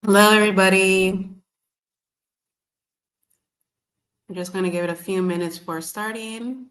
Hello, everybody. I'm just going to give it a few minutes for starting.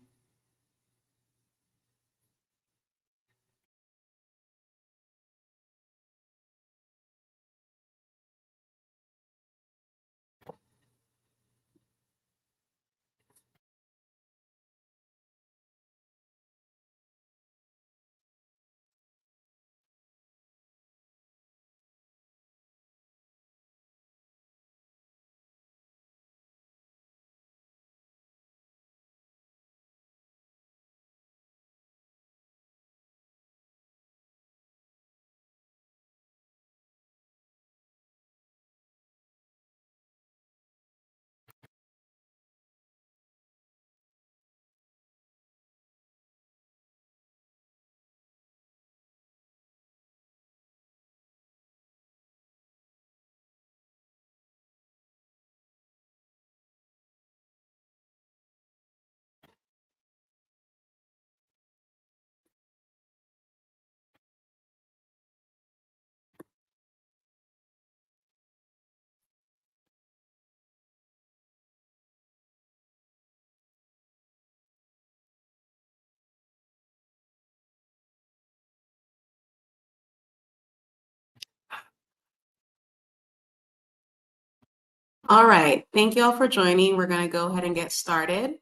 All right. Thank you all for joining. We're going to go ahead and get started.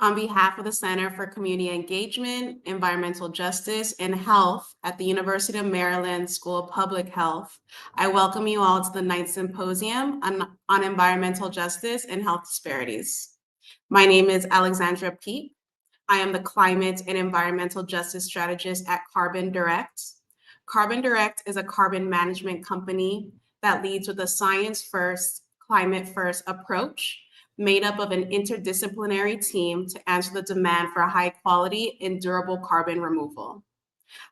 On behalf of the Center for Community Engagement, Environmental Justice, and Health at the University of Maryland School of Public Health, I welcome you all to the ninth symposium on environmental justice and health disparities. My name is Alexandra Peak. I am the Climate and Environmental Justice Strategist at Carbon Direct. Carbon Direct is a carbon management company that leads with a science-first, climate-first approach made up of an interdisciplinary team to answer the demand for high quality and durable carbon removal.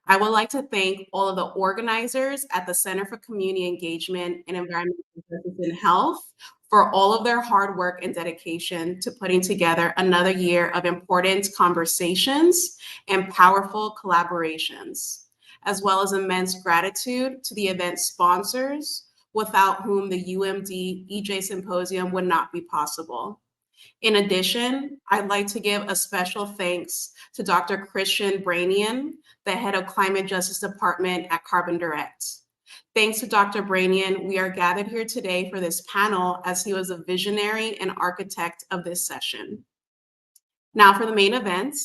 I would like to thank all of the organizers at the Center for Community Engagement and Environmental Justice and Health for all of their hard work and dedication to putting together another year of important conversations and powerful collaborations, as well as immense gratitude to the event sponsors, without whom the UMD EJ Symposium would not be possible. In addition, I'd like to give a special thanks to Dr. Christian Branian, the head of Climate Justice Department at Carbon Direct. Thanks to Dr. Branian, we are gathered here today for this panel as he was a visionary and architect of this session. Now for the main event.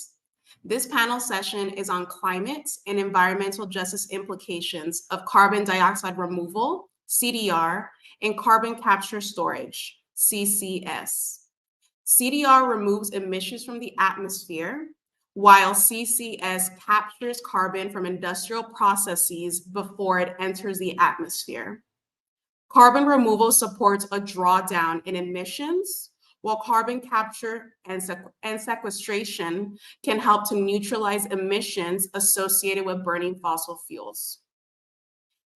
This panel session is on climate and environmental justice implications of carbon dioxide removal, CDR, and carbon capture storage, CCS. CDR removes emissions from the atmosphere, while CCS captures carbon from industrial processes before it enters the atmosphere. Carbon removal supports a drawdown in emissions, while carbon capture and sequestration can help to neutralize emissions associated with burning fossil fuels.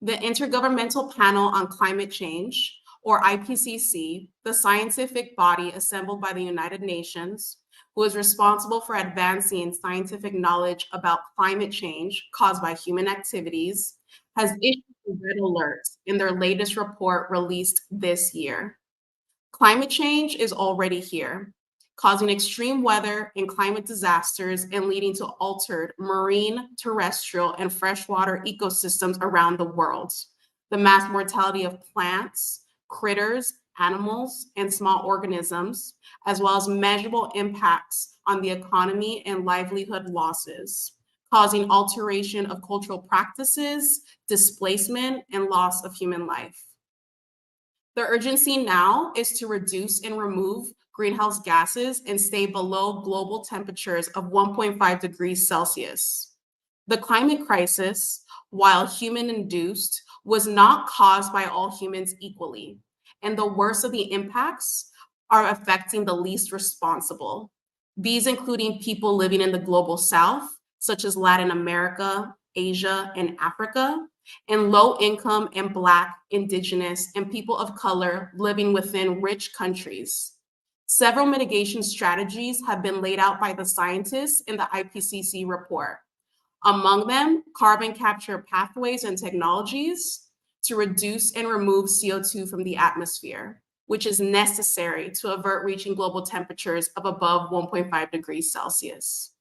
The Intergovernmental Panel on Climate Change, or IPCC, the scientific body assembled by the United Nations, who is responsible for advancing scientific knowledge about climate change caused by human activities, has issued a red alert in their latest report released this year. Climate change is already here, causing extreme weather and climate disasters and leading to altered marine, terrestrial, and freshwater ecosystems around the world. The mass mortality of plants, critters, animals, and small organisms, as well as measurable impacts on the economy and livelihood losses, causing alteration of cultural practices, displacement, and loss of human life. The urgency now is to reduce and remove greenhouse gases and stay below global temperatures of 1.5 degrees Celsius. The climate crisis, while human-induced, was not caused by all humans equally, and the worst of the impacts are affecting the least responsible. These including people living in the global south, such as Latin America, Asia, and Africa, and low income and Black, Indigenous, and people of color living within rich countries. Several mitigation strategies have been laid out by the scientists in the IPCC report. Among them, carbon capture pathways and technologies, to reduce and remove CO2 from the atmosphere, which is necessary to avert reaching global temperatures of above 1.5 degrees Celsius.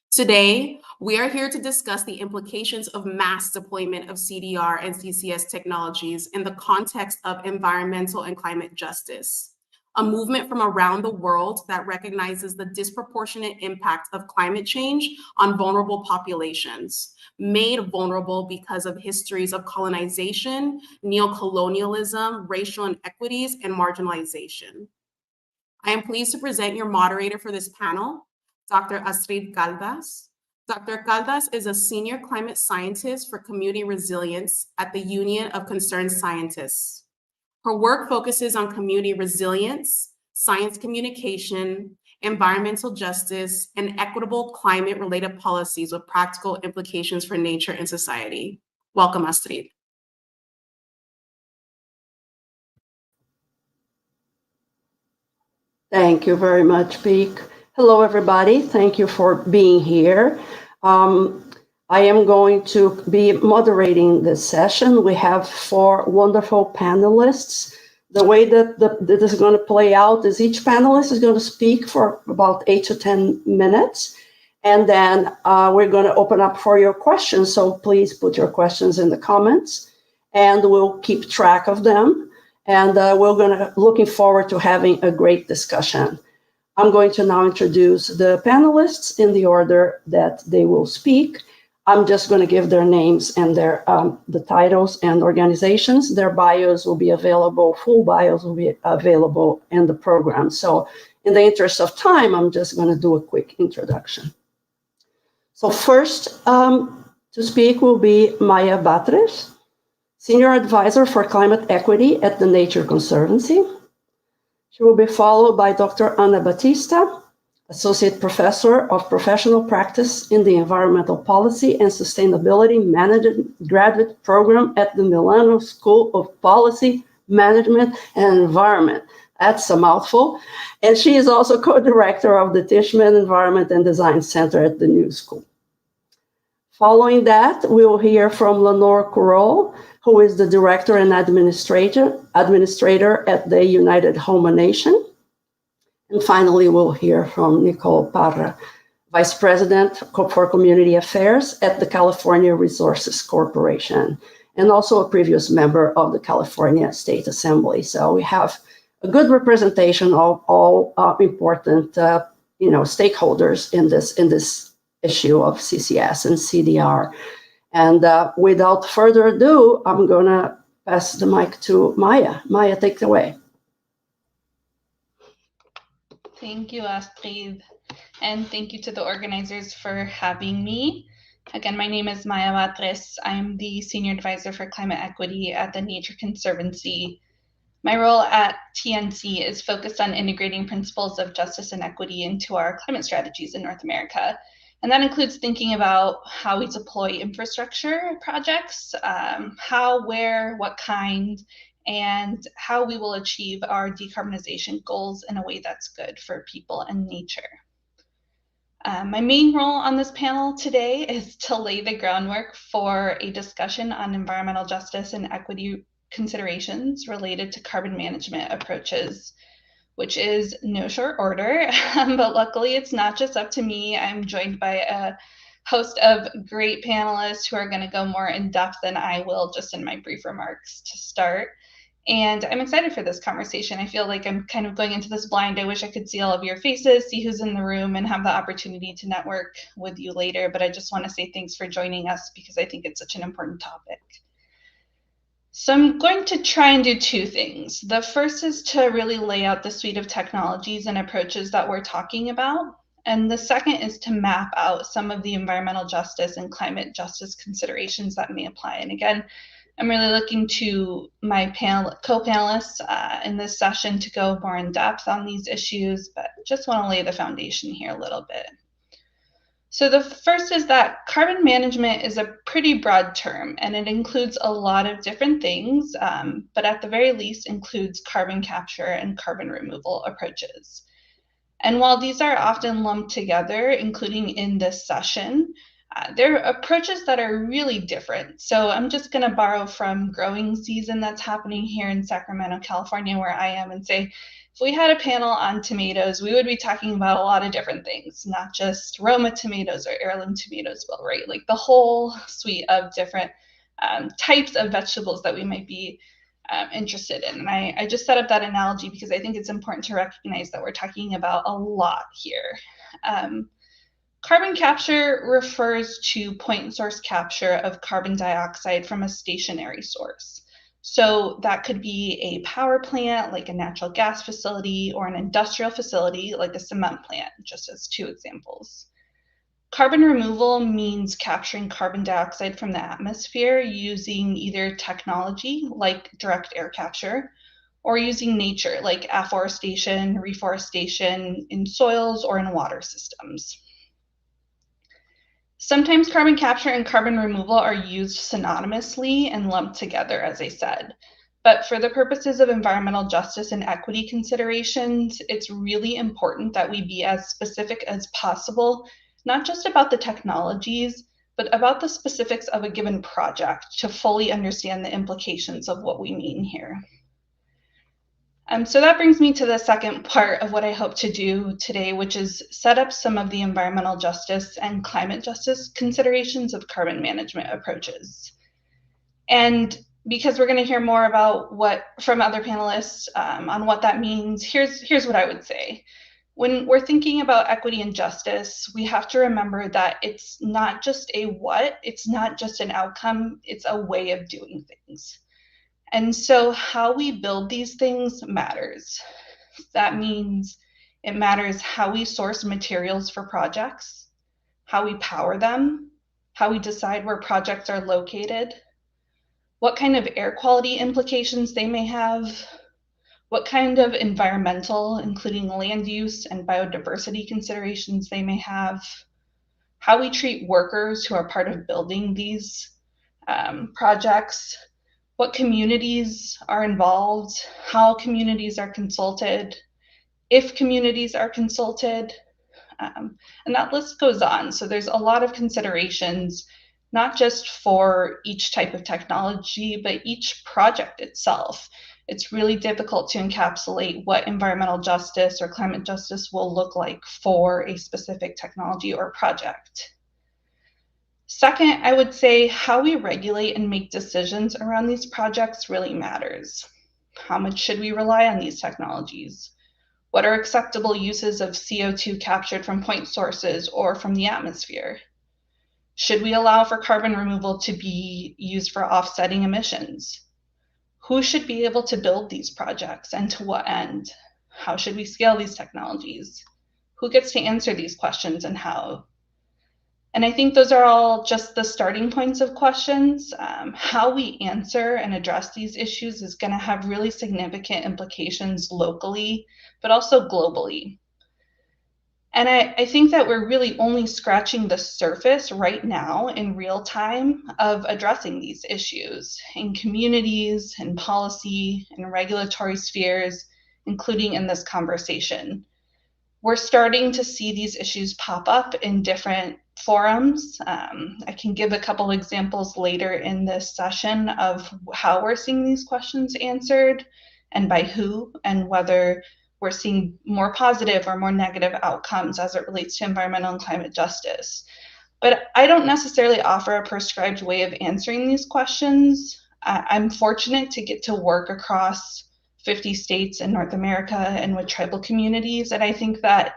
Today, we are here to discuss the implications of mass deployment of CDR and CCS technologies in the context of environmental and climate justice, a movement from around the world that recognizes the disproportionate impact of climate change on vulnerable populations, made vulnerable because of histories of colonization, neocolonialism, racial inequities, and marginalization. I am pleased to present your moderator for this panel, Dr. Astrid Caldas. Dr. Caldas is a senior climate scientist for community resilience at the Union of Concerned Scientists. Her work focuses on community resilience, science communication, environmental justice, and equitable climate-related policies with practical implications for nature and society. Welcome, Astrid. Thank you very much, Peek. Hello, everybody. Thank you for being here. I am going to be moderating this session. We have 4 wonderful panelists. The way that this is going to play out is each panelist is going to speak for about 8 to 10 minutes. And then we're going to open up for your questions. So please put your questions in the comments and we'll keep track of them. And we're looking forward to having a great discussion. I'm going to now introduce the panelists in the order that they will speak. I'm just going to give their names and their the titles and organizations. Their bios will be available, full bios will be available in the program. So in the interest of time, I'm just going to do a quick introduction. So first to speak will be Maya Batres, Senior Advisor for Climate Equity at the Nature Conservancy. She will be followed by Dr. Ana Batista, Associate Professor of Professional Practice in the Environmental Policy and Sustainability Management Graduate Program at the Milano School of Policy, Management and Environment. That's a mouthful. And she is also co-director of the Tishman Environment and Design Center at the New School. Following that, we will hear from Lenore Curol, who is the Director and Administrator at the United Homa Nation. And finally, we'll hear from Nicole Parra, Vice President for Community Affairs at the California Resources Corporation, and also a previous member of the California State Assembly. So we have a good representation of all important stakeholders in this issue of CCS and CDR. And without further ado, I'm going to pass the mic to Maya. Maya, take it away. Thank you, Astrid, and thank you to the organizers for having me. Again, my name is Maya Batres. I'm the Senior Advisor for Climate Equity at the Nature Conservancy. My role at TNC is focused on integrating principles of justice and equity into our climate strategies in North America. And that includes thinking about how we deploy infrastructure projects, how, where, what kind, and how we will achieve our decarbonization goals in a way that's good for people and nature. My main role on this panel today is to lay the groundwork for a discussion on environmental justice and equity considerations related to carbon management approaches, which is no short order, but luckily it's not just up to me. I'm joined by a host of great panelists who are going to go more in depth than I will just in my brief remarks to start. And I'm excited for this conversation. I feel like I'm kind of going into this blind. I wish I could see all of your faces, see who's in the room, and have the opportunity to network with you later. But I just want to say thanks for joining us because I think it's such an important topic. So I'm going to try and do 2 things. The first is to really lay out the suite of technologies and approaches that we're talking about. And the second is to map out some of the environmental justice and climate justice considerations that may apply. And again, I'm really looking to my co-panelists in this session to go more in depth on these issues, but just want to lay the foundation here a little bit. So the first is that carbon management is a pretty broad term, and it includes a lot of different things, but at the very least includes carbon capture and carbon removal approaches. And while these are often lumped together, including in this session, There are approaches that are really different. So I'm just going to borrow from growing season that's happening here in Sacramento, California, where I am, and say, if we had a panel on tomatoes, we would be talking about a lot of different things, not just Roma tomatoes or heirloom tomatoes, but right, like the whole suite of different types of vegetables that we might be interested in. And I just set up that analogy because I think it's important to recognize that we're talking about a lot here. Carbon capture refers to point source capture of carbon dioxide from a stationary source. So that could be a power plant, like a natural gas facility, or an industrial facility, like a cement plant, just as two examples. Carbon removal means capturing carbon dioxide from the atmosphere using either technology, like direct air capture, or using nature, like afforestation, reforestation in soils or in water systems. Sometimes carbon capture and carbon removal are used synonymously and lumped together, as I said. But for the purposes of environmental justice and equity considerations, it's really important that we be as specific as possible, not just about the technologies, but about the specifics of a given project to fully understand the implications of what we mean here. So that brings me to the second part of what I hope to do today, which is set up some of the environmental justice and climate justice considerations of carbon management approaches. And because we're going to hear more about from other panelists on what that means, here's what I would say. When we're thinking about equity and justice, we have to remember that it's not just a what, it's not just an outcome, it's a way of doing things. And so how we build these things matters. That means it matters how we source materials for projects, how we power them, how we decide where projects are located, what kind of air quality implications they may have, what kind of environmental, including land use and biodiversity considerations they may have, how we treat workers who are part of building these projects, what communities are involved, how communities are consulted, if communities are consulted, and that list goes on. So there's a lot of considerations, not just for each type of technology, but each project itself. It's really difficult to encapsulate what environmental justice or climate justice will look like for a specific technology or project. Second, I would say how we regulate and make decisions around these projects really matters. How much should we rely on these technologies? What are acceptable uses of CO2 captured from point sources or from the atmosphere? Should we allow for carbon removal to be used for offsetting emissions? Who should be able to build these projects and to what end? How should we scale these technologies? Who gets to answer these questions and how? And I think those are all just the starting points of questions. How we answer and address these issues is going to have really significant implications locally, but also globally. And I think that we're really only scratching the surface right now in real time of addressing these issues in communities, in policy, in regulatory spheres, including in this conversation. We're starting to see these issues pop up in different forums. I can give a couple examples later in this session of how we're seeing these questions answered and by who, and whether we're seeing more positive or more negative outcomes as it relates to environmental and climate justice. But I don't necessarily offer a prescribed way of answering these questions. I'm fortunate to get to work across 50 states in North America and with tribal communities. And I think that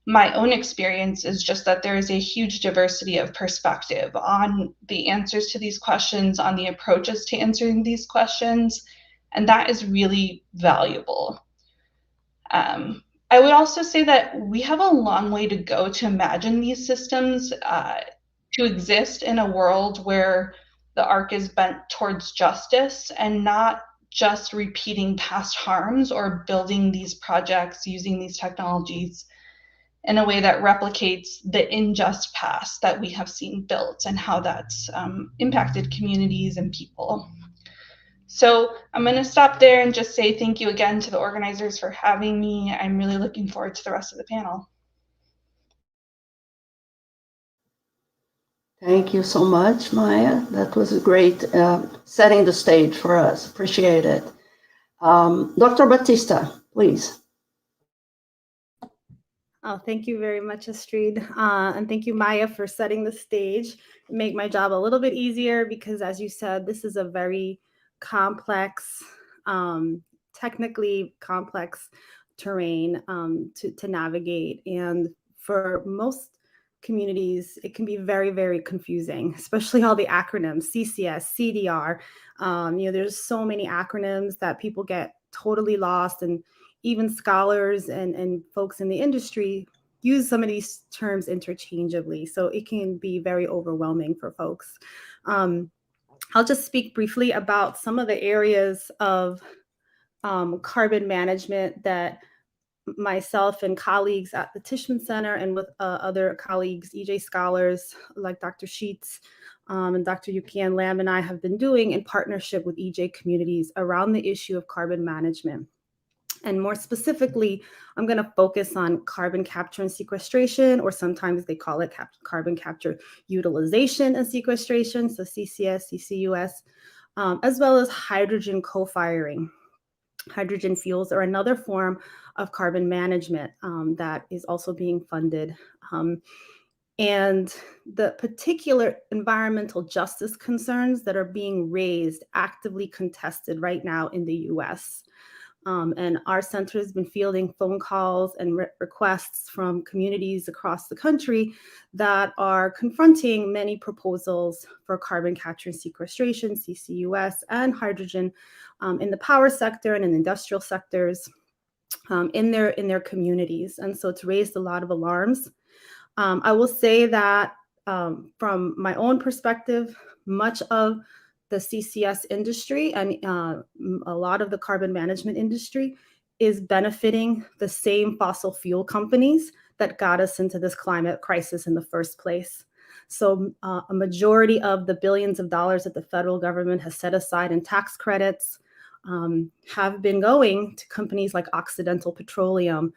my own experience is just that there is a huge diversity of perspective on the answers to these questions, on the approaches to answering these questions, and that is really valuable. I would also say that we have a long way to go to imagine these systems to exist in a world where the arc is bent towards justice and not just repeating past harms or building these projects using these technologies in a way that replicates the unjust past that we have seen built and how that's impacted communities and people. So I'm going to stop there and just say thank you again to the organizers for having me. I'm really looking forward to the rest of the panel. Thank you so much, Maya. That was a great setting the stage for us. Appreciate it. Dr. Batista, please. Oh, thank you very much, Astrid. And thank you, Maya, for setting the stage. Make my job a little bit easier because, as you said, this is a very complex, technically complex terrain to navigate. And for most communities, it can be very, very confusing, especially all the acronyms, CCS, CDR. There's so many acronyms that people get totally lost, and even scholars and folks in the industry use some of these terms interchangeably. So it can be very overwhelming for folks. I'll just speak briefly about some of the areas of carbon management that myself and colleagues at the Tishman Center and with other colleagues, EJ scholars like Dr. Sheets and Dr. Yukian Lam and I have been doing in partnership with EJ communities around the issue of carbon management. And more specifically, I'm going to focus on carbon capture and sequestration, or sometimes they call it carbon capture utilization and sequestration, so CCS, CCUS, as well as hydrogen co-firing. Hydrogen fuels are another form of carbon management that is also being funded. And the particular environmental justice concerns that are being raised, actively contested right now in the US. And our center has been fielding phone calls and requests from communities across the country that are confronting many proposals for carbon capture and sequestration, CCUS, and hydrogen in the power sector and in industrial sectors in their communities. And so it's raised a lot of alarms. I will say that from my own perspective, much of the CCS industry and a lot of the carbon management industry is benefiting the same fossil fuel companies that got us into this climate crisis in the first place. So a majority of the billions of dollars that the federal government has set aside in tax credits have been going to companies like Occidental Petroleum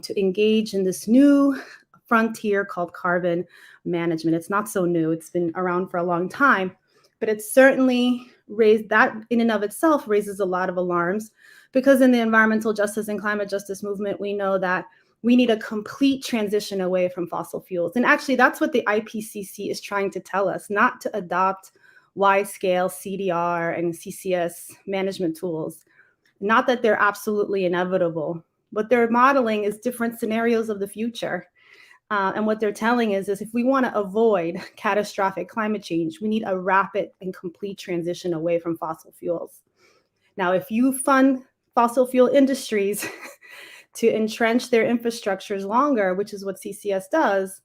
to engage in this new frontier called carbon management. It's not so new. It's been around for a long time, but it's certainly raised that in and of itself raises a lot of alarms, because in the environmental justice and climate justice movement, we know that we need a complete transition away from fossil fuels. And actually, that's what the IPCC is trying to tell us, not to adopt wide-scale CDR and CCS management tools. Not that they're absolutely inevitable. What they're modeling is different scenarios of the future. And what they're telling is if we want to avoid catastrophic climate change, we need a rapid and complete transition away from fossil fuels. Now, if you fund fossil fuel industries to entrench their infrastructures longer, which is what CCS does,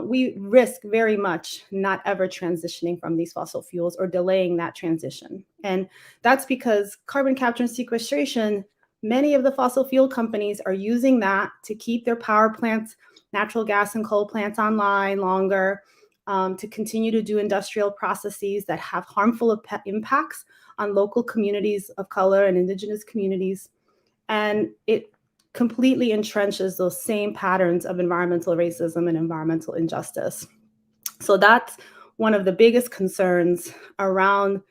we risk very much not ever transitioning from these fossil fuels or delaying that transition. And that's because carbon capture and sequestration, many of the fossil fuel companies are using that to keep their power plants, natural gas and coal plants online longer, to continue to do industrial processes that have harmful impacts on local communities of color and indigenous communities. And it completely entrenches those same patterns of environmental racism and environmental injustice. So that's one of the biggest concerns around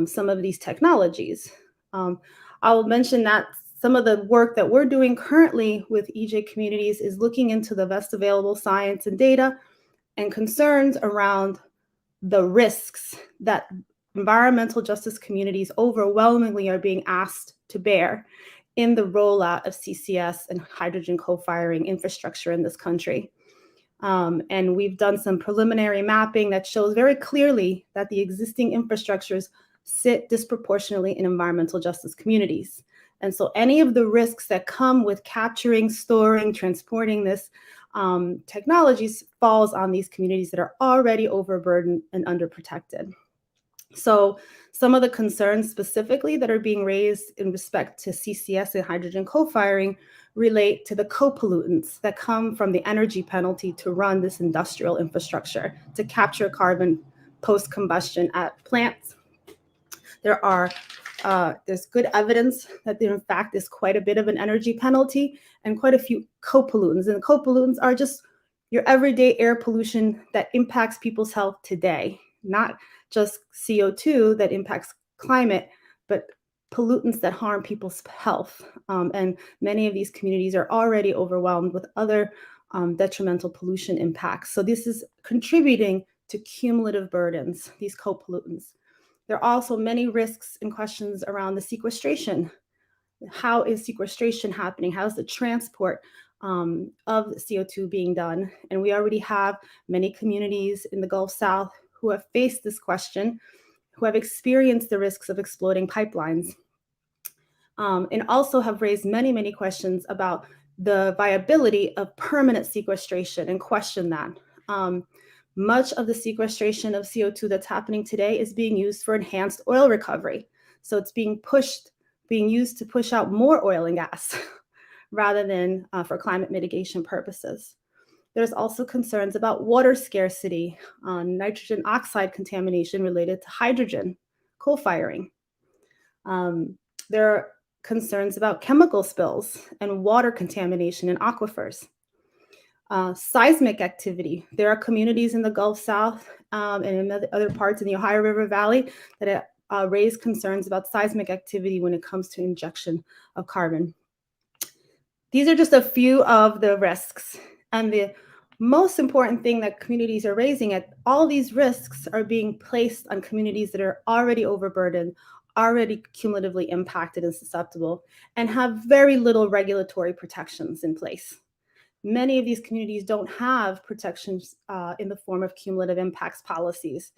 some of these technologies. I'll mention that some of the work that we're doing currently with EJ communities is looking into the best available science and data and concerns around the risks that environmental justice communities overwhelmingly are being asked to bear in the rollout of CCS and hydrogen co-firing infrastructure in this country. And we've done some preliminary mapping that shows very clearly that the existing infrastructures sit disproportionately in environmental justice communities. And so any of the risks that come with capturing, storing, transporting this technologies falls on these communities that are already overburdened and underprotected. So some of the concerns specifically that are being raised in respect to CCS and hydrogen co-firing relate to the co-pollutants that come from the energy penalty to run this industrial infrastructure to capture carbon post-combustion at plants. There's good evidence that there in fact is quite a bit of an energy penalty and quite a few co-pollutants. And co-pollutants are just your everyday air pollution that impacts people's health today, not just CO2 that impacts climate, but pollutants that harm people's health. And many of these communities are already overwhelmed with other detrimental pollution impacts. So this is contributing to cumulative burdens, these co-pollutants. There are also many risks and questions around the sequestration. How is sequestration happening? How is the transport of CO2 being done? And we already have many communities in the Gulf South who have faced this question, who have experienced the risks of exploding pipelines, and also have raised many, many questions about the viability of permanent sequestration and question that. Much of the sequestration of CO2 that's happening today is being used for enhanced oil recovery. So it's being used to push out more oil and gas rather than for climate mitigation purposes. There's also concerns about water scarcity, nitrogen oxide contamination related to hydrogen, coal firing. There are concerns about chemical spills and water contamination in aquifers. Seismic activity. There are communities in the Gulf South and in other parts in the Ohio River Valley that raise concerns about seismic activity when it comes to injection of carbon. These are just a few of the risks. And the most important thing that communities are raising at all these risks are being placed on communities that are already overburdened, already cumulatively impacted and susceptible, and have very little regulatory protections in place. Many of these communities don't have protections in the form of cumulative impacts policies.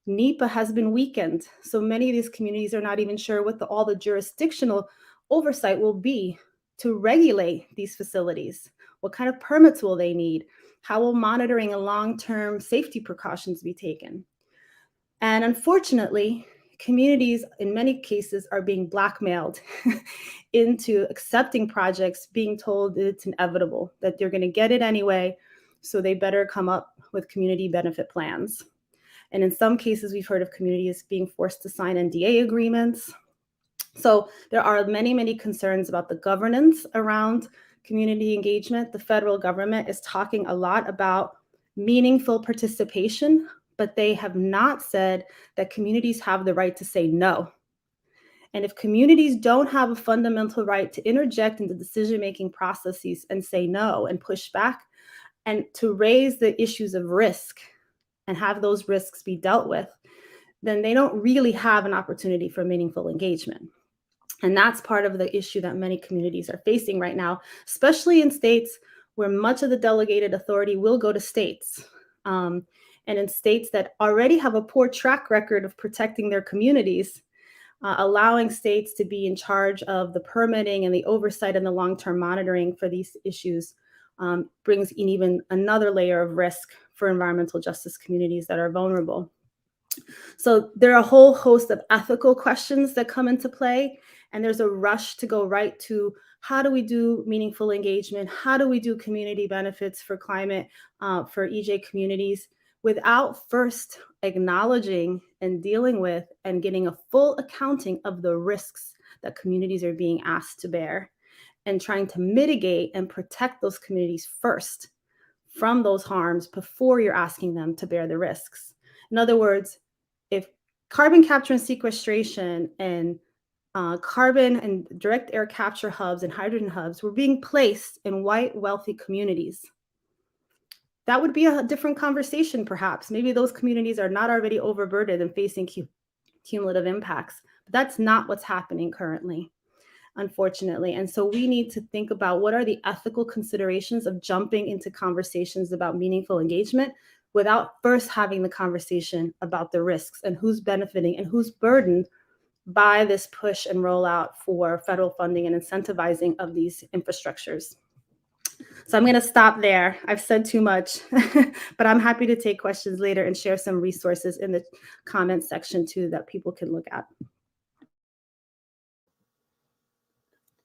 NEPA has been weakened, so many of these communities are not even sure what all the jurisdictional oversight will be to regulate these facilities. What kind of permits will they need? How will monitoring and long-term safety precautions be taken? And unfortunately, communities in many cases are being blackmailed into accepting projects, being told that it's inevitable, that they're going to get it anyway, so they better come up with community benefit plans. And in some cases, we've heard of communities being forced to sign NDA agreements. So there are many, many concerns about the governance around community engagement. The federal government is talking a lot about meaningful participation, but they have not said that communities have the right to say no. And if communities don't have a fundamental right to interject into decision-making processes and say no and push back and to raise the issues of risk and have those risks be dealt with, then they don't really have an opportunity for meaningful engagement. And that's part of the issue that many communities are facing right now, especially in states where much of the delegated authority will go to states. And in states that already have a poor track record of protecting their communities, allowing states to be in charge of the permitting and the oversight and the long-term monitoring for these issues brings in even another layer of risk for environmental justice communities that are vulnerable. So there are a whole host of ethical questions that come into play, and there's a rush to go right to how do we do meaningful engagement? How do we do community benefits for climate, for EJ communities, without first acknowledging and dealing with and getting a full accounting of the risks that communities are being asked to bear, and trying to mitigate and protect those communities first from those harms before you're asking them to bear the risks. In other words, if carbon capture and sequestration and carbon and direct air capture hubs and hydrogen hubs were being placed in white, wealthy communities, that would be a different conversation, perhaps. Maybe those communities are not already overburdened and facing cumulative impacts. But that's not what's happening currently, unfortunately. And so we need to think about what are the ethical considerations of jumping into conversations about meaningful engagement without first having the conversation about the risks and who's benefiting and who's burdened by this push and rollout for federal funding and incentivizing of these infrastructures. So I'm going to stop there. I've said too much, but I'm happy to take questions later and share some resources in the comments section too that people can look at.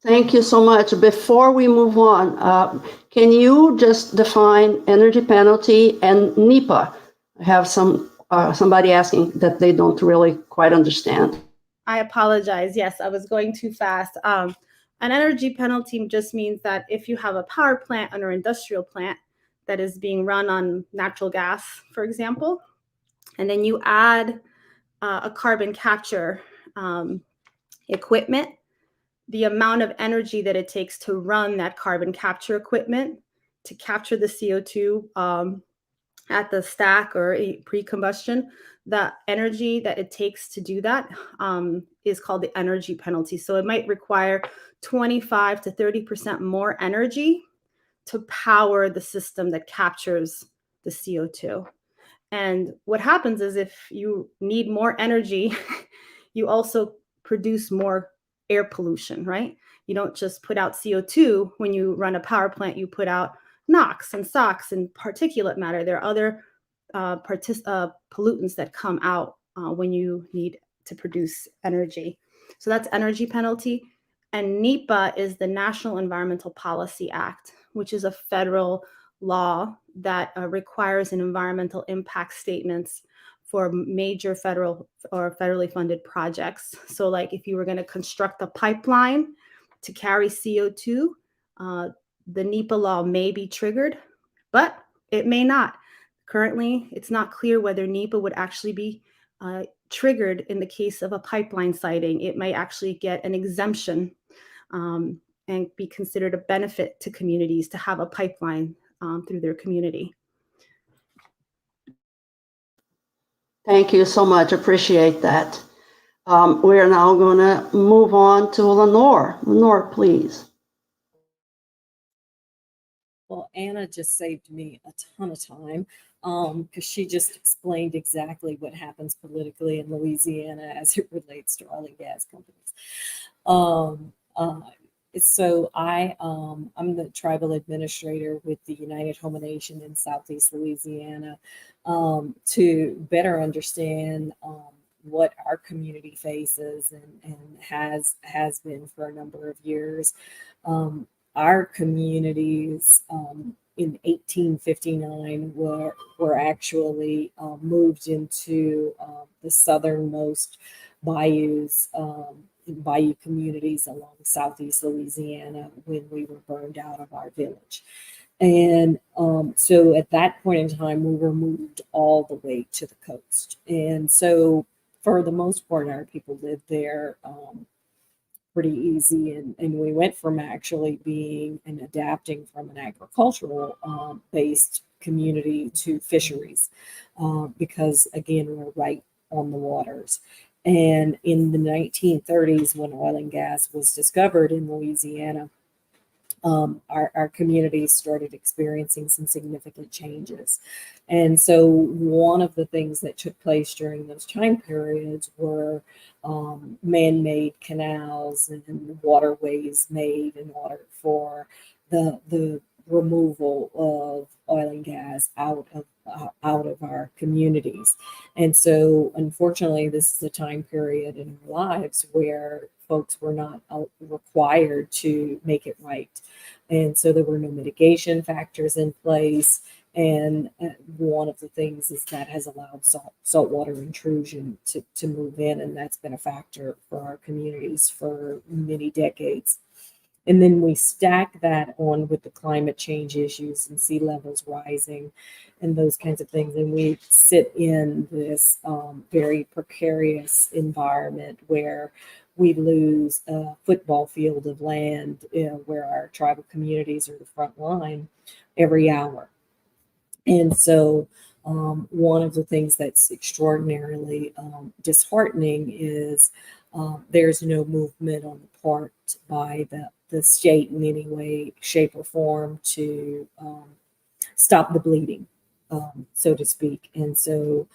Thank you so much. Before we move on, can you just define energy penalty and NEPA? I have somebody asking that they don't really quite understand. I apologize. Yes, I was going too fast. An energy penalty just means that if you have a power plant or industrial plant that is being run on natural gas, for example, and then you add a carbon capture equipment, the amount of energy that it takes to run that carbon capture equipment to capture the CO2 at the stack or pre-combustion, the energy that it takes to do that is called the energy penalty. So it might require 25 to 30% more energy to power the system that captures the CO2. And what happens is if you need more energy, you also produce more air pollution, right? You don't just put out CO2 when you run a power plant, you put out NOx and SOx and particulate matter. There are other pollutants that come out when you need to produce energy. So that's energy penalty. And NEPA is the National Environmental Policy Act, which is a federal law that requires an environmental impact statements for major federal or federally funded projects. So like if you were going to construct a pipeline to carry CO2, the NEPA law may be triggered, but it may not. Currently, it's not clear whether NEPA would actually be triggered in the case of a pipeline siting. It may actually get an exemption and be considered a benefit to communities to have a pipeline through their community. Thank you so much. Appreciate that. We are now going to move on to Lenore. Lenore, please. Well, Anna just saved me a ton of time because she just explained exactly what happens politically in Louisiana as it relates to oil and gas companies. So I'm the tribal administrator with the United Homa Nation in Southeast Louisiana to better understand what our community faces and has been for a number of years. Our communities in 1859 were actually moved into the southernmost bayous, bayou communities along Southeast Louisiana when we were burned out of our village. And so at that point in time, we were moved all the way to the coast. And so for the most part, our people lived there pretty easy. And we went from actually being and adapting from an agricultural based community to fisheries because, again, we're right on the waters. And in the 1930s, when oil and gas was discovered in Louisiana, our communities started experiencing some significant changes. And so one of the things that took place during those time periods were man-made canals and waterways made in order for the removal of oil and gas out of our communities. And so unfortunately, this is a time period in our lives where folks were not required to make it right. And so there were no mitigation factors in place. And one of the things is that has allowed saltwater intrusion to move in. And that's been a factor for our communities for many decades. And then we stack that on with the climate change issues and sea levels rising and those kinds of things. And we sit in this very precarious environment where we lose a football field of land where our tribal communities are the front line every hour. And so one of the things that's extraordinarily disheartening is there's no movement on the part by the state in any way, shape, or form to stop the bleeding, so to speak. And so,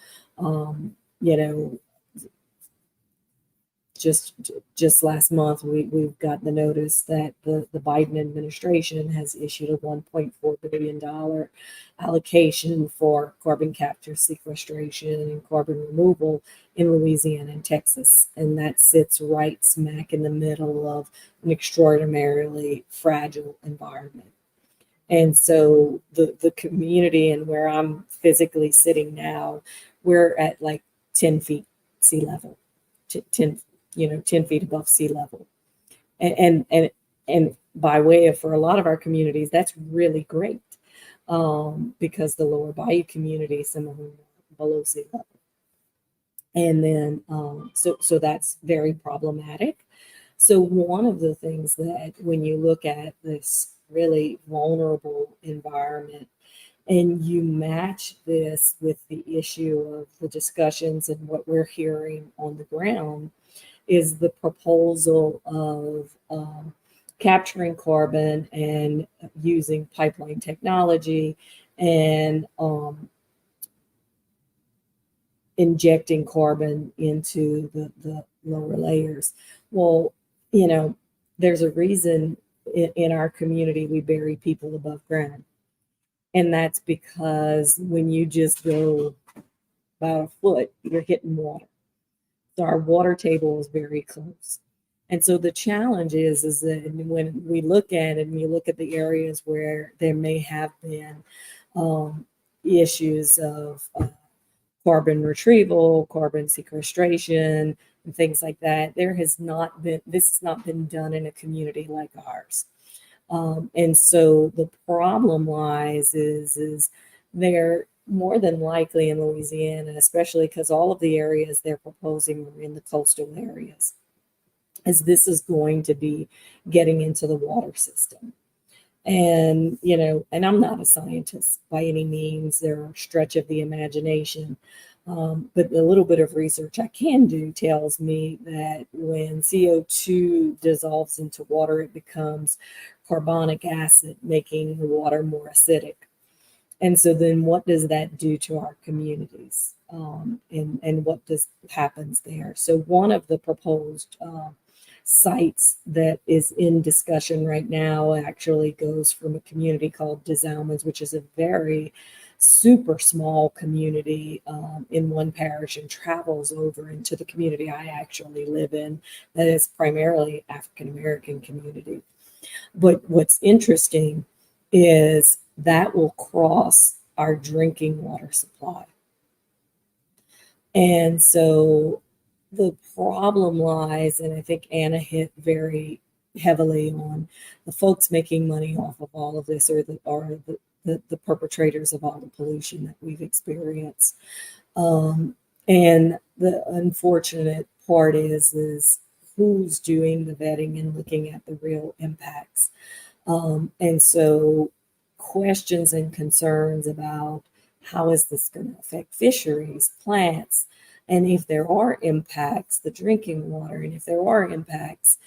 just last month, we've got the notice that the Biden administration has issued a $1.4 billion allocation for carbon capture, sequestration, and carbon removal in Louisiana and Texas. And that sits right smack in the middle of an extraordinarily fragile environment. And so the community and where I'm physically sitting now, we're at like 10 feet sea level, 10 feet above sea level. And by way of, for a lot of our communities, that's really great. because the lower bayou community, some of them are below sea level. And then, so that's very problematic. So one of the things that when you look at this really vulnerable environment and you match this with the issue of the discussions and what we're hearing on the ground, is the proposal of capturing carbon and using pipeline technology and injecting carbon into the lower layers. Well, you know, there's a reason in our community we bury people above ground. And that's because when you just go about a foot, you're hitting water. So our water table is very close. And so the challenge is that when we look at it and you look at the areas where there may have been issues of carbon retrieval, carbon sequestration, and things like that, this has not been done in a community like ours. And so the problem lies is they're more than likely in Louisiana, especially because all of the areas they're proposing are in the coastal areas, as this is going to be getting into the water system. And, you know, and I'm not a scientist by any means, they're a stretch of the imagination. But a little bit of research I can do tells me that when CO2 dissolves into water, it becomes carbonic acid, making the water more acidic. And so then what does that do to our communities? And what happens there? So one of the proposed sites that is in discussion right now actually goes from a community called Des Allemands, which is a very super small community in one parish, and travels over into the community I actually live in that is primarily African American community. But what's interesting is that will cross our drinking water supply. And so the problem lies, and I think Anna hit very heavily on the folks making money off of all of this, or the perpetrators of all the pollution that we've experienced. And the unfortunate part is who's doing the vetting and looking at the real impacts. And so questions and concerns about how is this going to affect fisheries, plants, and if there are impacts, the drinking water, and if there are impacts,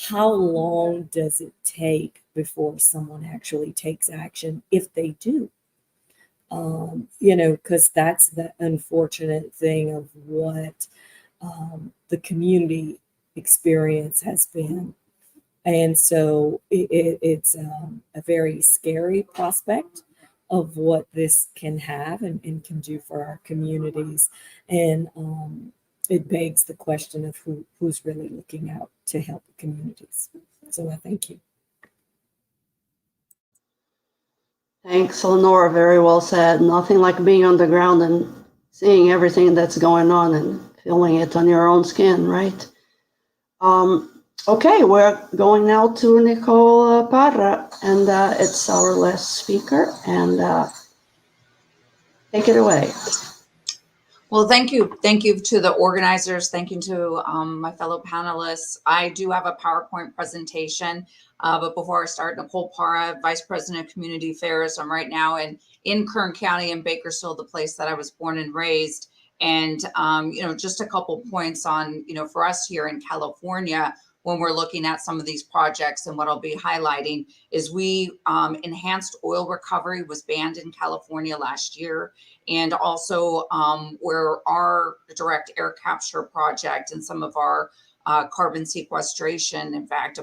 how long does it take before someone actually takes action if they do? You know, because that's the unfortunate thing of what the community experience has been. And so it's a very scary prospect of what this can have and can do for our communities. And it begs the question of who's really looking out to help the communities. So I thank you. Thanks, Lenora. Very well said. Nothing like being on the ground and seeing everything that's going on and feeling it on your own skin, right? Okay, we're going now to Nicole Parra, and it's our last speaker, and take it away. Well, thank you. Thank you to the organizers. Thank you to my fellow panelists. I do have a PowerPoint presentation, but before I start, Nicole Parra, Vice President of Community Affairs. I'm right now in Kern County in Bakersfield, the place that I was born and raised. And, you know, just a couple points on, you know, for us here in California, when we're looking at some of these projects, and what I'll be highlighting is enhanced oil recovery was banned in California last year. And also where our direct air capture project and some of our carbon sequestration, in fact,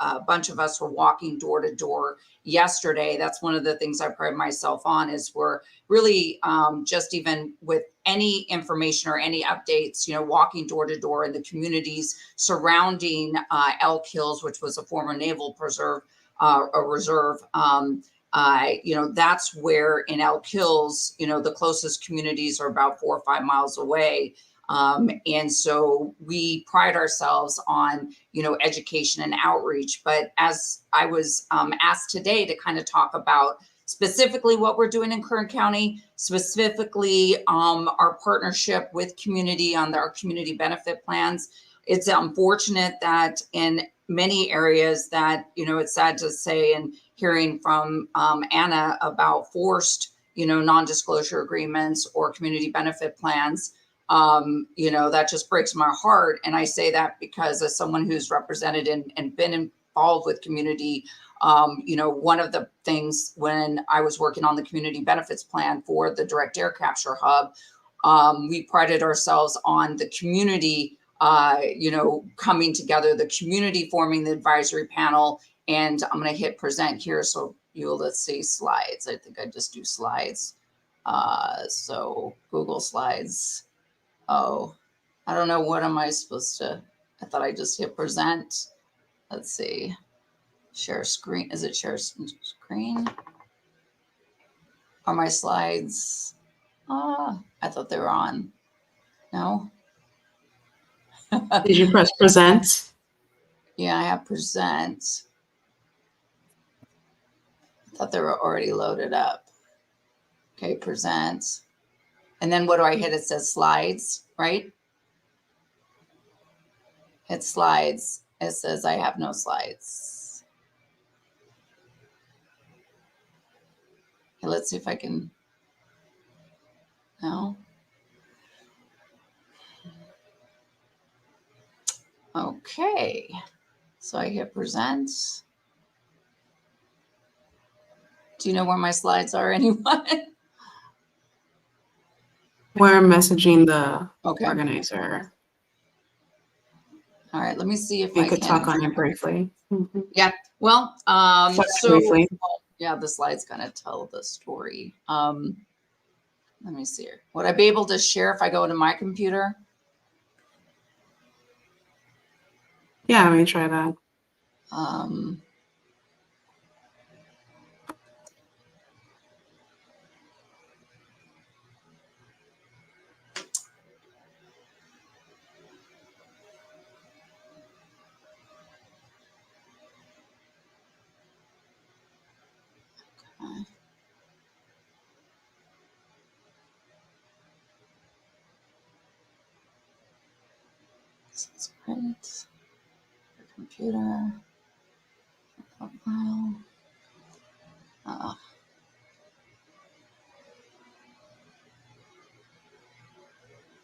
a bunch of us were walking door to door yesterday. That's one of the things I pride myself on, is we're really just even with any information or any updates, you know, walking door to door in the communities surrounding Elk Hills, which was a former naval preserve, a reserve. You know, that's where in Elk Hills, you know, the closest communities are about 4 or 5 miles away. And so we pride ourselves on, you know, education and outreach. But as I was asked today to kind of talk about specifically what we're doing in Kern County, specifically our partnership with community on our community benefit plans. It's unfortunate that in many areas that, it's sad to say, and hearing from Anna about forced, non-disclosure agreements or community benefit plans, that just breaks my heart. And I say that because as someone who's represented and been involved with community, one of the things when I was working on the community benefits plan for the direct air capture hub, we prided ourselves on the community, coming together, the community forming the advisory panel. And I'm going to hit present here. So let's see slides. I think I just do slides. So Google Slides. Oh, I don't know. What am I supposed to? I thought I just hit present. Let's see. Share screen. Is it share screen? Are my slides? I thought they were on. No. Did you press present? Yeah, I have present. I thought they were already loaded up. Okay, present. And then what do I hit? It says slides, right? Hit slides. It says I have no slides. Okay, let's see if I can. No. Okay. So I hit present. Do you know where my slides are, anyone? We're messaging the Okay. organizer. All right. Let me see if You I could can talk on it briefly. Mhm. Well, Talk so briefly. yeah, the slide's gonna tell the story. Let me see here. Would I be able to share if I go to my computer? Yeah, let me try that. That's great. Computer. File.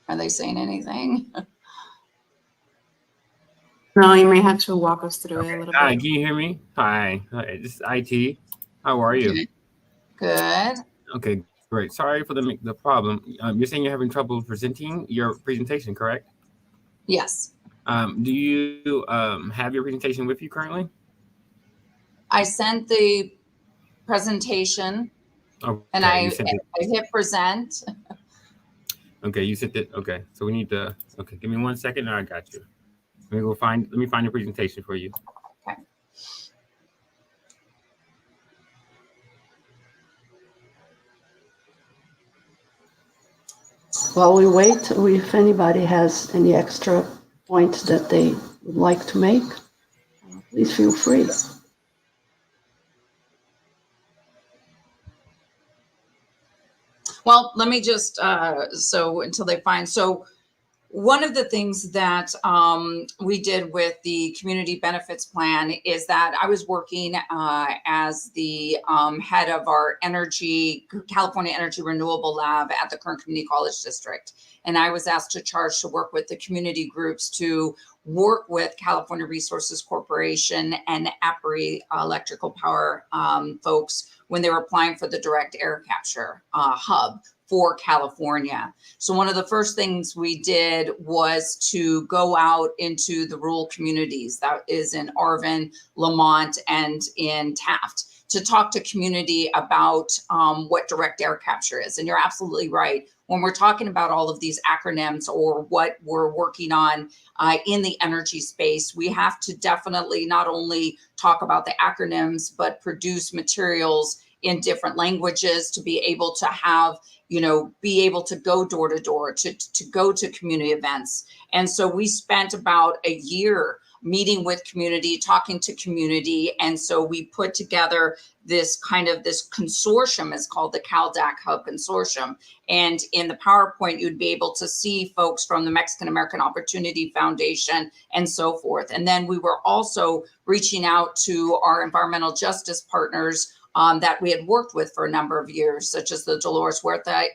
Are they saying anything? No, you may have to walk us through it a Okay. little Hi, bit. can you hear me? Hi, this is IT. How are you? Good. Okay, great. Sorry for the problem. You're saying you're having trouble presenting your presentation, correct? Yes. Do you have your presentation with you currently? I sent the presentation Okay, and I you sent it. hit present. Okay, you sent it. Okay, so we need to. Okay, give me 1 second, and I got you. Let me find your presentation for you. Okay. While we wait, if anybody has any extra points that they would like to make, please feel free. Well, let me just, so until they find, so one of the things that we did with the community benefits plan is that I was working as the head of our California Energy Renewable Lab at the Kern Community College District. And I was asked to work with the community groups to work with California Resources Corporation and APRI electrical power folks when they were applying for the direct air capture hub for California. So one of the first things we did was to go out into the rural communities, that is in Arvin, Lamont, and in Taft, to talk to community about what direct air capture is. And you're absolutely right. When we're talking about all of these acronyms or what we're working on in the energy space, we have to definitely not only talk about the acronyms, but produce materials in different languages to be able to have, be able to go door to door, to go to community events. And so we spent about a year meeting with community, talking to community. And so we put together this consortium. Is called the CalDAC Hub Consortium. And in the PowerPoint, you'd be able to see folks from the Mexican American Opportunity Foundation and so forth. And then we were also reaching out to our environmental justice partners that we had worked with for a number of years, such as the Dolores Huerta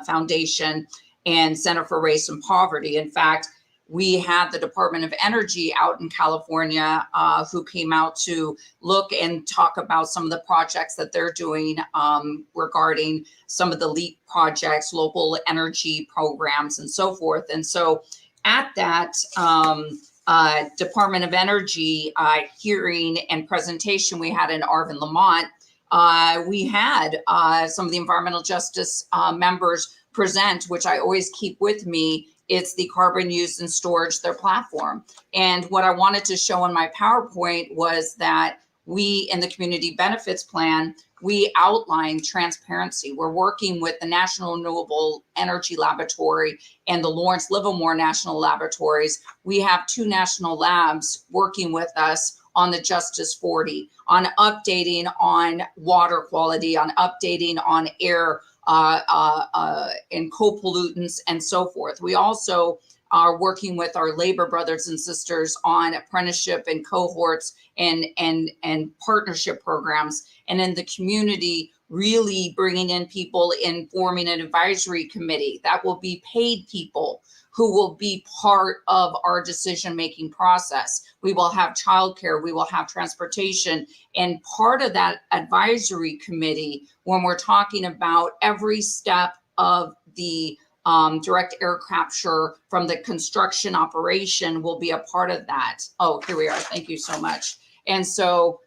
Foundation and Center for Race and Poverty. In fact, we had the Department of Energy out in California who came out to look and talk about some of the projects that they're doing regarding some of the LEAP projects, local energy programs, and so forth. And so at that Department of Energy hearing and presentation we had in Arvin, Lamont, we had some of the environmental justice members present, which I always keep with me. It's the carbon use and storage, their platform. And what I wanted to show in my PowerPoint was that we, in the community benefits plan, we outlined transparency. We're working with the National Renewable Energy Laboratory and the Lawrence Livermore National Laboratories. We have 2 national labs working with us on the Justice 40, on updating on water quality, on updating on air and co-pollutants and so forth. We also are working with our labor brothers and sisters on apprenticeship and cohorts and partnership programs. And in the community, really bringing in people in forming an advisory committee that will be paid people who will be part of our decision-making process. We will have childcare, we will have transportation, and part of that advisory committee, when we're talking about every step of the direct air capture from the construction operation, will be a part of that. Oh, here we are. Thank you so much. And so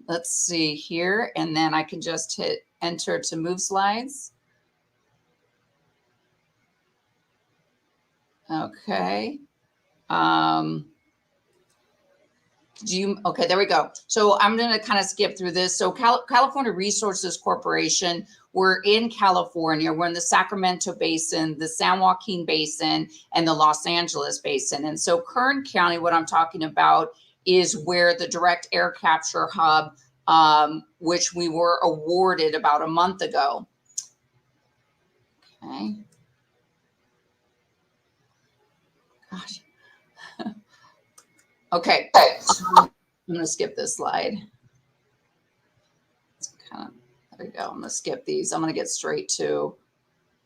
let's see here, and then I can just hit enter to move slides. Okay. Okay, there we go. So I'm going to kind of skip through this. So California Resources Corporation, we're in California. We're in the Sacramento Basin, the San Joaquin Basin, and the Los Angeles Basin. And so Kern County, what I'm talking about is where the direct air capture hub, which we were awarded about a month ago. Okay. Gosh. Okay, I'm going to skip this slide. It's kind of, there we go. I'm going to skip these. I'm going to get straight to,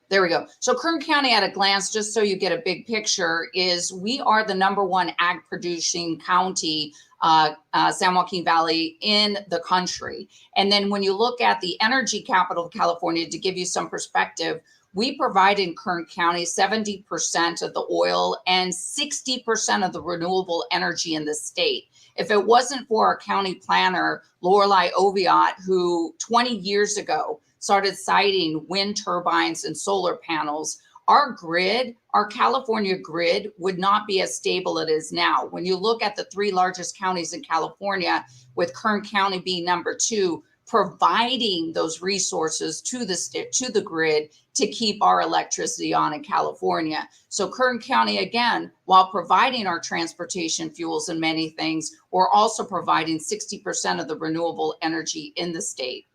there we go. So Kern County at a glance, just so you get a big picture, is we are the #1 ag producing county, San Joaquin Valley, in the country. And then when you look at the energy capital of California, to give you some perspective, we provide in Kern County 70% of the oil and 60% of the renewable energy in the state. If it wasn't for our county planner, Lorelei Oviatt, who 20 years ago started siting wind turbines and solar panels, our grid, our California grid, would not be as stable as it is now. When you look at the 3 largest counties in California, with Kern County being #2, providing those resources to the grid to keep our electricity on in California. So Kern County, again, while providing our transportation fuels and many things, we're also providing 60% of the renewable energy in the state.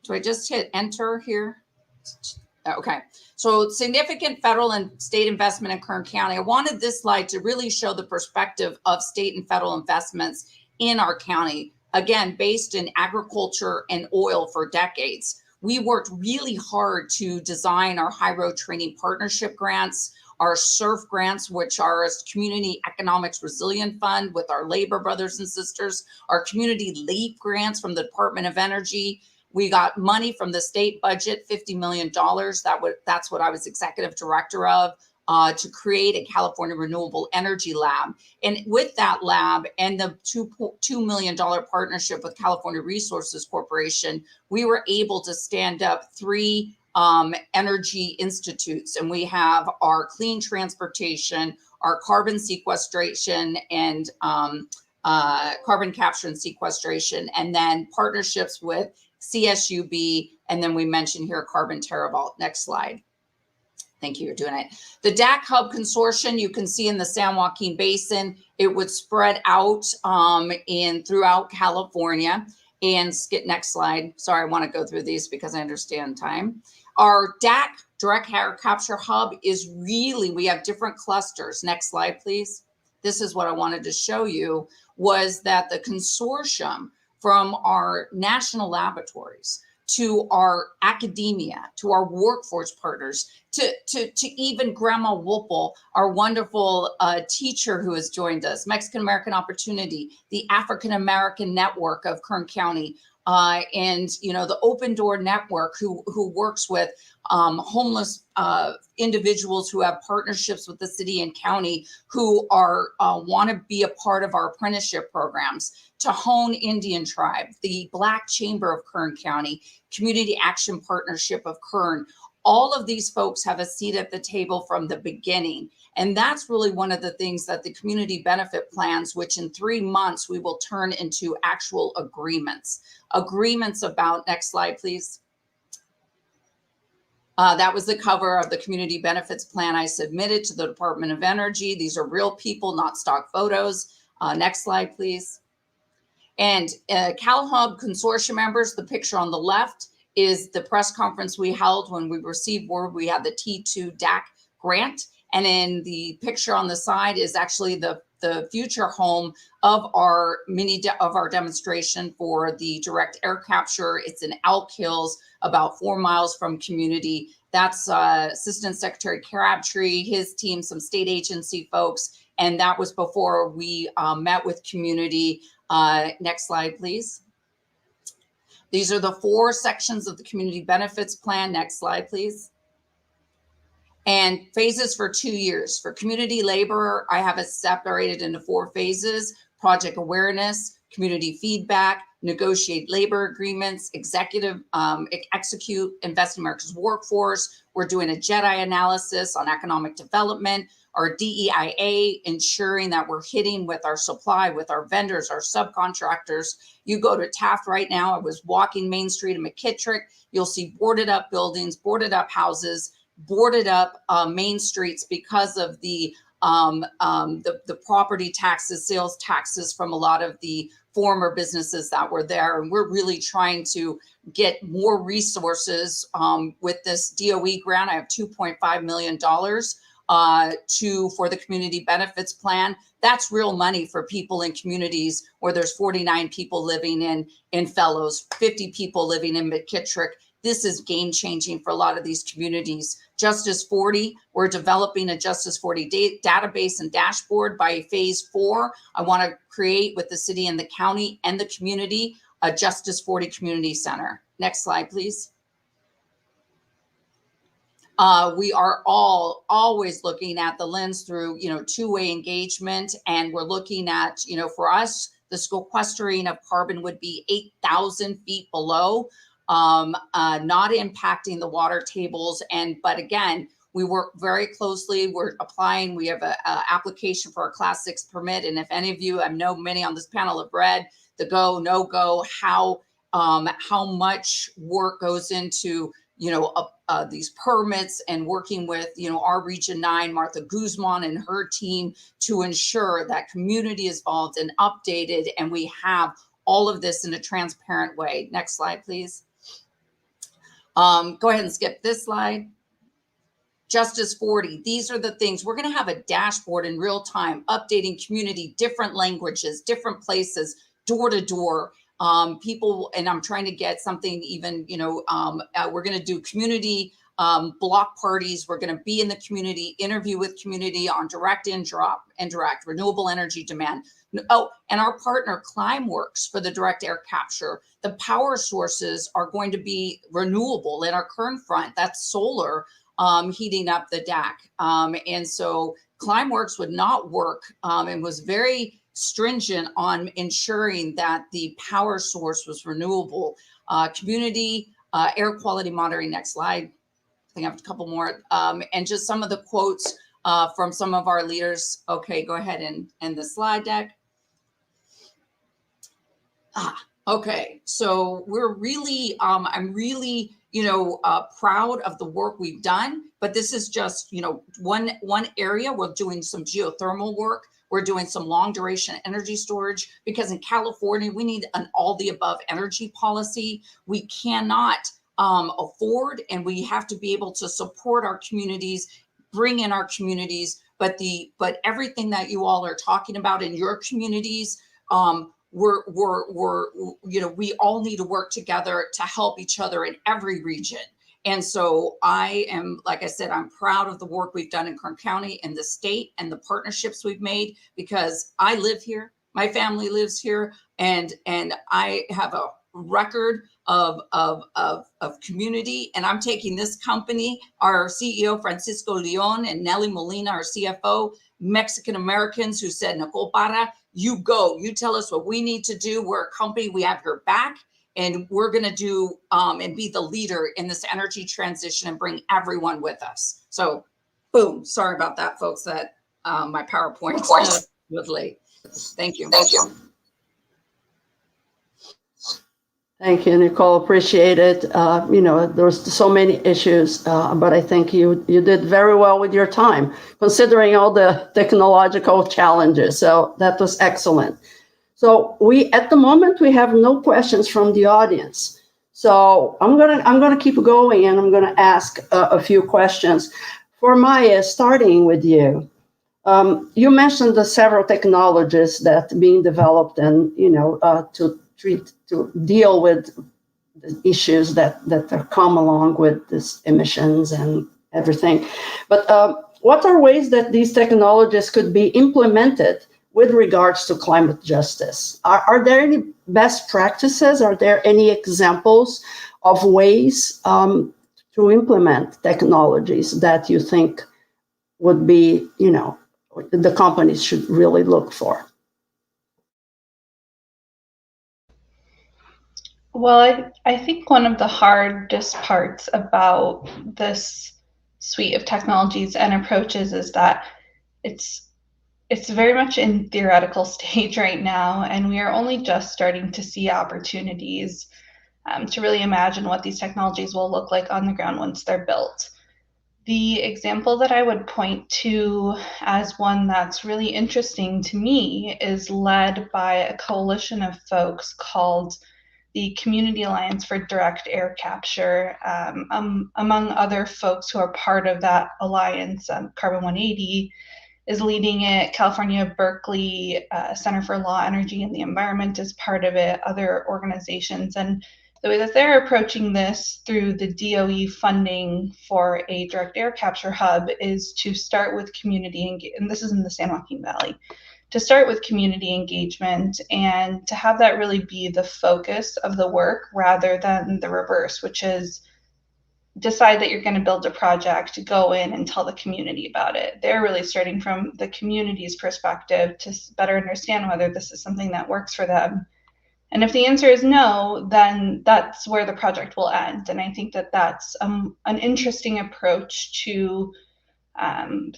Do I just hit enter here? Okay, so significant federal and state investment in Kern County. I wanted this slide to really show the perspective of state and federal investments in our county. Again, based in agriculture and oil for decades. We worked really hard to design our High Road Training Partnership grants, our SURF grants, which are a Community Economics Resilient Fund with our labor brothers and sisters, our Community LEAP grants from the Department of Energy. We got money from the state budget, $50 million. That's what I was executive director of. To create a California Renewable Energy Lab. And with that lab and the $2 million partnership with California Resources Corporation, we were able to stand up 3 energy institutes. And we have our clean transportation, our carbon sequestration, and carbon capture and sequestration, and then partnerships with CSUB. And then we mentioned here Carbon TerraVault. Next slide. Thank you, you're doing it. The DAC Hub Consortium, you can see in the San Joaquin Basin, it would spread out throughout California. And skip next slide. Sorry, I want to go through these because I understand time. Our DAC, Direct Air Capture Hub, is really, we have different clusters. Next slide, please. This is what I wanted to show you, was that the consortium from our national laboratories to our academia, to our workforce partners, to even Grandma Whoople, our wonderful teacher who has joined us, Mexican American Opportunity, the African American Network of Kern County, and the Open Door Network, who works with homeless individuals who have partnerships with the city and county, who are want to be a part of our apprenticeship programs, to Hone Indian Tribe, the Black Chamber of Kern County, Community Action Partnership of Kern. All of these folks have a seat at the table from the beginning. And that's really one of the things that the community benefit plans, which in 3 months we will turn into actual agreements about, next slide, please. That was the cover of the community benefits plan I submitted to the Department of Energy. These are real people, not stock photos. Next slide, please. And CalHub Consortium members, the picture on the left is the press conference we held when we received word we had the T2 DAC grant. And then the picture on the side is actually the future home of our demonstration for the direct air capture. It's in Elk Hills, about 4 miles from community. That's Assistant Secretary Crabtree, his team, some state agency folks. And that was before we met with community. Next slide, please. These are the 4 sections of the community benefits plan. Next slide, please. And phases for 2 years. For community labor, I have it separated into 4 phases: project awareness, community feedback, negotiate labor agreements, execute, invest in America's workforce. We're doing a JEDI analysis on economic development, our DEIA, ensuring that we're hitting with our supply, with our vendors, our subcontractors. You go to Taft right now. I was walking Main Street in McKittrick. You'll see boarded up buildings, boarded up houses, boarded up main streets because of the property taxes, sales taxes from a lot of the former businesses that were there. And we're really trying to get more resources with this DOE grant. I have $2.5 million for the community benefits plan. That's real money for people in communities where there's 49 people living in Fellows, 50 people living in McKittrick. This is game changing for a lot of these communities. Justice 40, we're developing a Justice 40 database and dashboard by phase 4. I want to create with the city and the county and the community a Justice 40 community center. Next slide, please. We are always looking at the lens through, two-way engagement. And we're looking at, for us, the sequestering of carbon would be 8,000 feet below, not impacting the water tables. But again, we work very closely. We're applying. We have an application for a Class 6 permit. And if any of you, I know many on this panel have read the go, no go, how much work goes into, these permits, and working with, our Region 9, Martha Guzman and her team, to ensure that community is involved and updated, and we have all of this in a transparent way. Next slide, please. Go ahead and skip this slide. Justice 40. These are the things. We're going to have a dashboard in real time, updating community, different languages, different places, door to door. People, and I'm trying to get something even, we're going to do community block parties. We're going to be in the community, interview with community on direct, indirect, renewable energy demand. Oh, and our partner Climeworks for the direct air capture. The power sources are going to be renewable in our current front. That's solar heating up the DAC. And so Climeworks would not work and was very stringent on ensuring that the power source was renewable. Community air quality monitoring. Next slide. I think I have a couple more. And just some of the quotes from some of our leaders. Okay, go ahead and end the slide deck. Okay, so we're really, I'm really, proud of the work we've done, but this is just, one area. We're doing some geothermal work. We're doing some long duration energy storage because in California, we need an all the above energy policy. We cannot afford, and we have to be able to support our communities, bring in our communities, but everything that you all are talking about in your communities, we all need to work together to help each other in every region. And so I am, like I said, I'm proud of the work we've done in Kern County and the state and the partnerships we've made, because I live here, my family lives here, and I have a record of community. And I'm taking this company, our CEO, Francisco Leon, and Nelly Molina, our CFO, Mexican Americans, who said, Nicole Parra, you go, you tell us what we need to do. We're a company, we have your back, and we're going to do and be the leader in this energy transition and bring everyone with us. So boom, sorry about that, folks, that my PowerPoint was late. Thank you. Thank you. Thank you, Nicole. Appreciate it. There's so many issues, but I think you did very well with your time, considering all the technological challenges. So that was excellent. So at the moment, we have no questions from the audience. So I'm gonna keep going, and I'm gonna ask a few questions. For Maya, starting with you. You mentioned the several technologies that are being developed, and to deal with the issues that come along with this emissions and everything. But what are ways that these technologies could be implemented with regards to climate justice? Are there any best practices? Are there any examples of ways to implement technologies that you think would be, the companies should really look for? Well, I think one of the hardest parts about this suite of technologies and approaches is that it's very much in theoretical stage right now, and we are only just starting to see opportunities to really imagine what these technologies will look like on the ground once they're built. The example that I would point to as one that's really interesting to me is led by a coalition of folks called the Community Alliance for Direct Air Capture. Among other folks who are part of that alliance, Carbon 180 is leading it. California Berkeley Center for Law, Energy, and the Environment is part of it, other organizations. And the way that they're approaching this through the DOE funding for a direct air capture hub is to start with community, and this is in the San Joaquin Valley, to start with community engagement and to have that really be the focus of the work rather than the reverse, which is decide that you're going to build a project, go in and tell the community about it. They're really starting from the community's perspective to better understand whether this is something that works for them. And if the answer is no, then that's where the project will end. And I think that that's an interesting approach to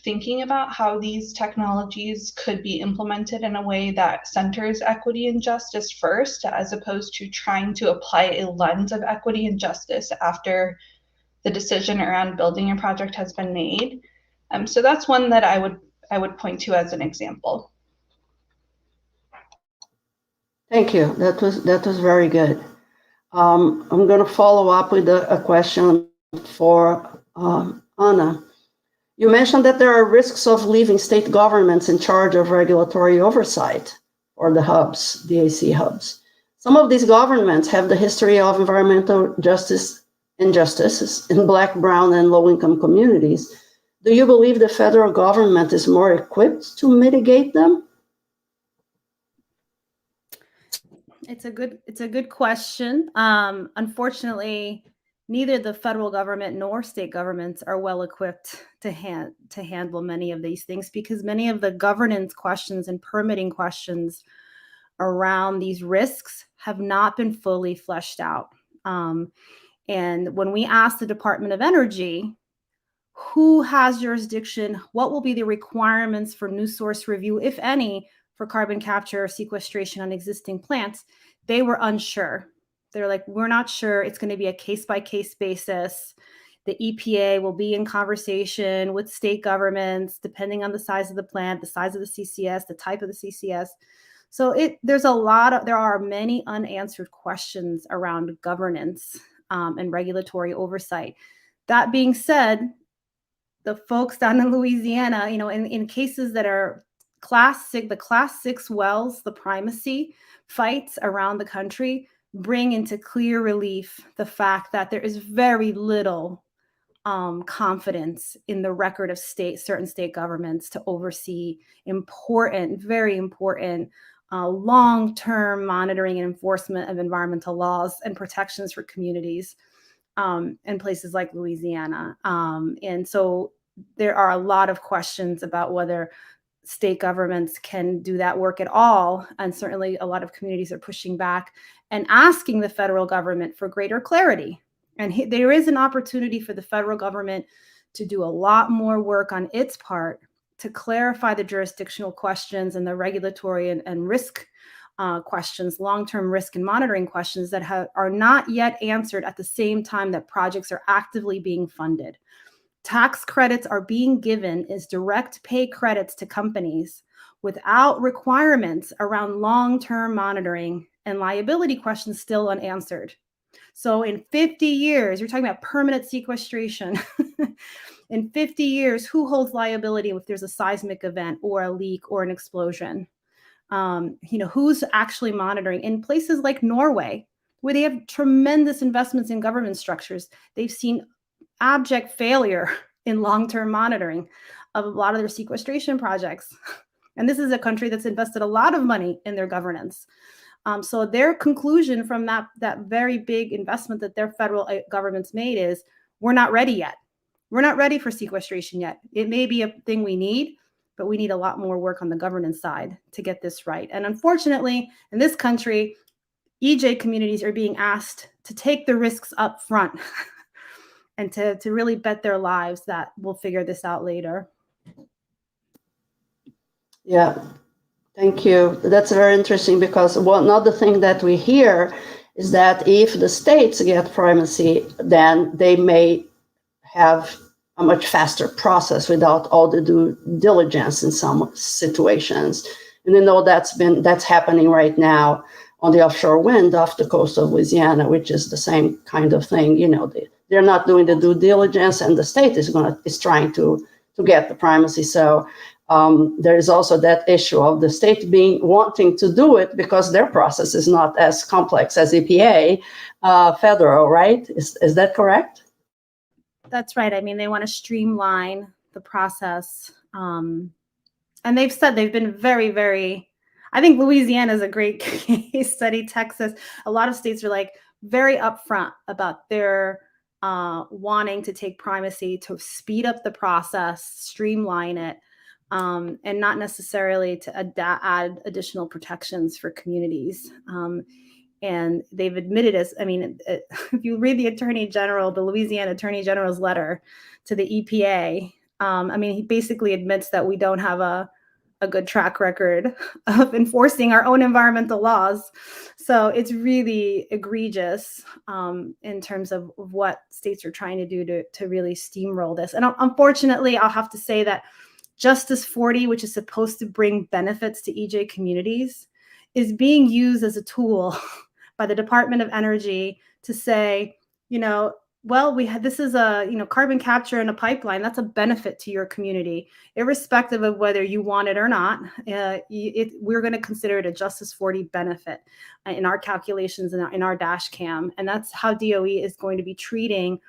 thinking about how these technologies could be implemented in a way that centers equity and justice first, as opposed to trying to apply a lens of equity and justice after the decision around building a project has been made. So that's one that I would point to as an example. Thank you. That was very good. I'm going to follow up with a question for Anna. You mentioned that there are risks of leaving state governments in charge of regulatory oversight for the hubs, the AC hubs. Some of these governments have the history of environmental injustices in Black, Brown, and low-income communities. Do you believe the federal government is more equipped to mitigate them? It's a good question. Unfortunately, neither the federal government nor state governments are well equipped to handle many of these things, because many of the governance questions and permitting questions around these risks have not been fully fleshed out. And when we ask the Department of Energy, who has jurisdiction, what will be the requirements for new source review, if any, for carbon capture or sequestration on existing plants, they were unsure. They're like, we're not sure. It's going to be a case-by-case basis. The EPA will be in conversation with state governments, depending on the size of the plant, the size of the CCS, the type of the CCS. So there are many unanswered questions around governance and regulatory oversight. That being said, the folks down in Louisiana, in cases that are the class 6 wells, the primacy fights around the country bring into clear relief the fact that there is very little confidence in the record of certain state governments to oversee very important long-term monitoring and enforcement of environmental laws and protections for communities in places like Louisiana. And so there are a lot of questions about whether state governments can do that work at all. And certainly a lot of communities are pushing back and asking the federal government for greater clarity. And there is an opportunity for the federal government to do a lot more work on its part to clarify the jurisdictional questions and the regulatory and risk questions, long-term risk and monitoring questions that are not yet answered at the same time that projects are actively being funded. Tax credits are being given as direct pay credits to companies without requirements around long-term monitoring and liability questions still unanswered. So in 50 years, you're talking about permanent sequestration. In 50 years, who holds liability if there's a seismic event or a leak or an explosion? Who's actually monitoring? In places like Norway, where they have tremendous investments in government structures, they've seen abject failure in long-term monitoring of a lot of their sequestration projects. And this is a country that's invested a lot of money in their governance. So their conclusion from that very big investment that their federal governments made is, we're not ready yet. We're not ready for sequestration yet. It may be a thing we need, but we need a lot more work on the governance side to get this right. And unfortunately, in this country, EJ communities are being asked to take the risks up front and to really bet their lives that we'll figure this out later. Yeah, thank you. That's very interesting, because another thing that we hear is that if the states get primacy, then they may have a much faster process without all the due diligence in some situations. And we know that's happening right now on the offshore wind off the coast of Louisiana, which is the same kind of thing. They're not doing the due diligence, and the state is trying to get the primacy. So there is also that issue of the state wanting to do it because their process is not as complex as EPA federal, right? Is that correct? That's right. I mean, they want to streamline the process. And they've said they've been very, very, I think Louisiana is a great case study. Texas, a lot of states are like very upfront about their wanting to take primacy to speed up the process, streamline it, and not necessarily to add additional protections for communities. And they've admitted if you read the Louisiana Attorney General's letter to the EPA, he basically admits that we don't have a good track record of enforcing our own environmental laws. So it's really egregious in terms of what states are trying to do to really steamroll this. And unfortunately, I'll have to say that Justice 40, which is supposed to bring benefits to EJ communities, is being used as a tool by the Department of Energy to say, this is a, carbon capture in a pipeline. That's a benefit to your community, irrespective of whether you want it or not. We're going to consider it a Justice 40 benefit in our calculations in our dash cam. And that's how DOE is going to be treating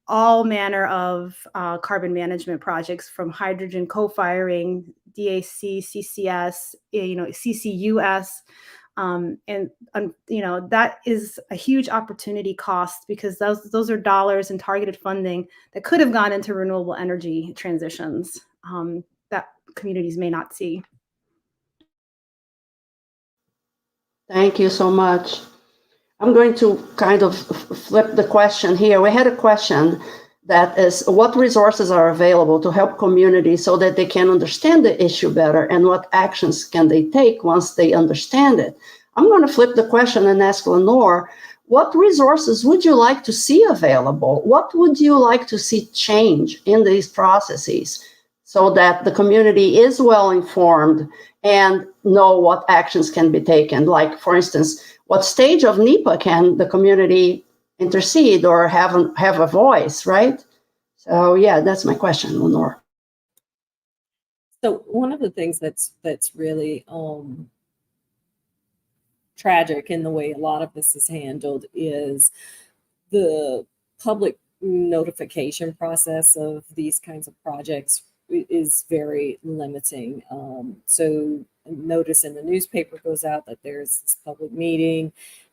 all manner of carbon management projects, from hydrogen co-firing, DAC, CCS, CCUS. That is a huge opportunity cost, because those are dollars and targeted funding that could have gone into renewable energy transitions that communities may not see. Thank you so much. I'm going to kind of flip the question here. We had a question that is, what resources are available to help communities so that they can understand the issue better, and what actions can they take once they understand it? I'm going to flip the question and ask Lenore, what resources would you like to see available? What would you like to see change in these processes so that the community is well informed and know what actions can be taken? Like, for instance, what stage of NEPA can the community intercede or have a voice, right? So yeah, that's my question, Lenore. So one of the things that's really tragic in the way a lot of this is handled is the public notification process of these kinds of projects is very limiting. So notice in the newspaper goes out that there's this public meeting,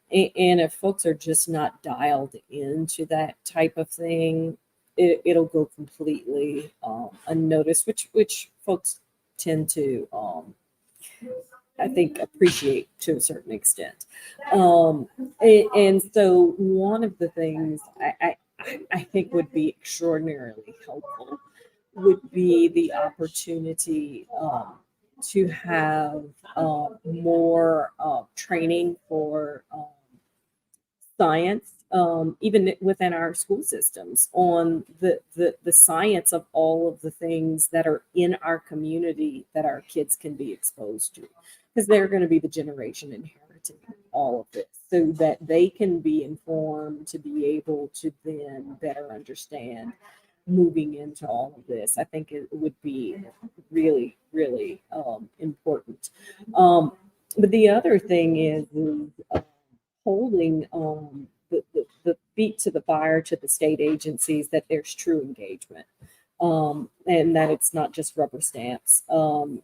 and if folks are just not dialed into that type of thing, it'll go completely unnoticed, which folks tend to I think appreciate to a certain extent. And so one of the things I think would be extraordinarily helpful would be the opportunity to have more training for science, even within our school systems, on the science of all of the things that are in our community that our kids can be exposed to, because they're going to be the generation inheriting all of this, so that they can be informed to be able to then better understand moving into all of this. I think it would be really, really important. But the other thing is holding the feet to the fire to the state agencies that there's true engagement, and that it's not just rubber stamps, of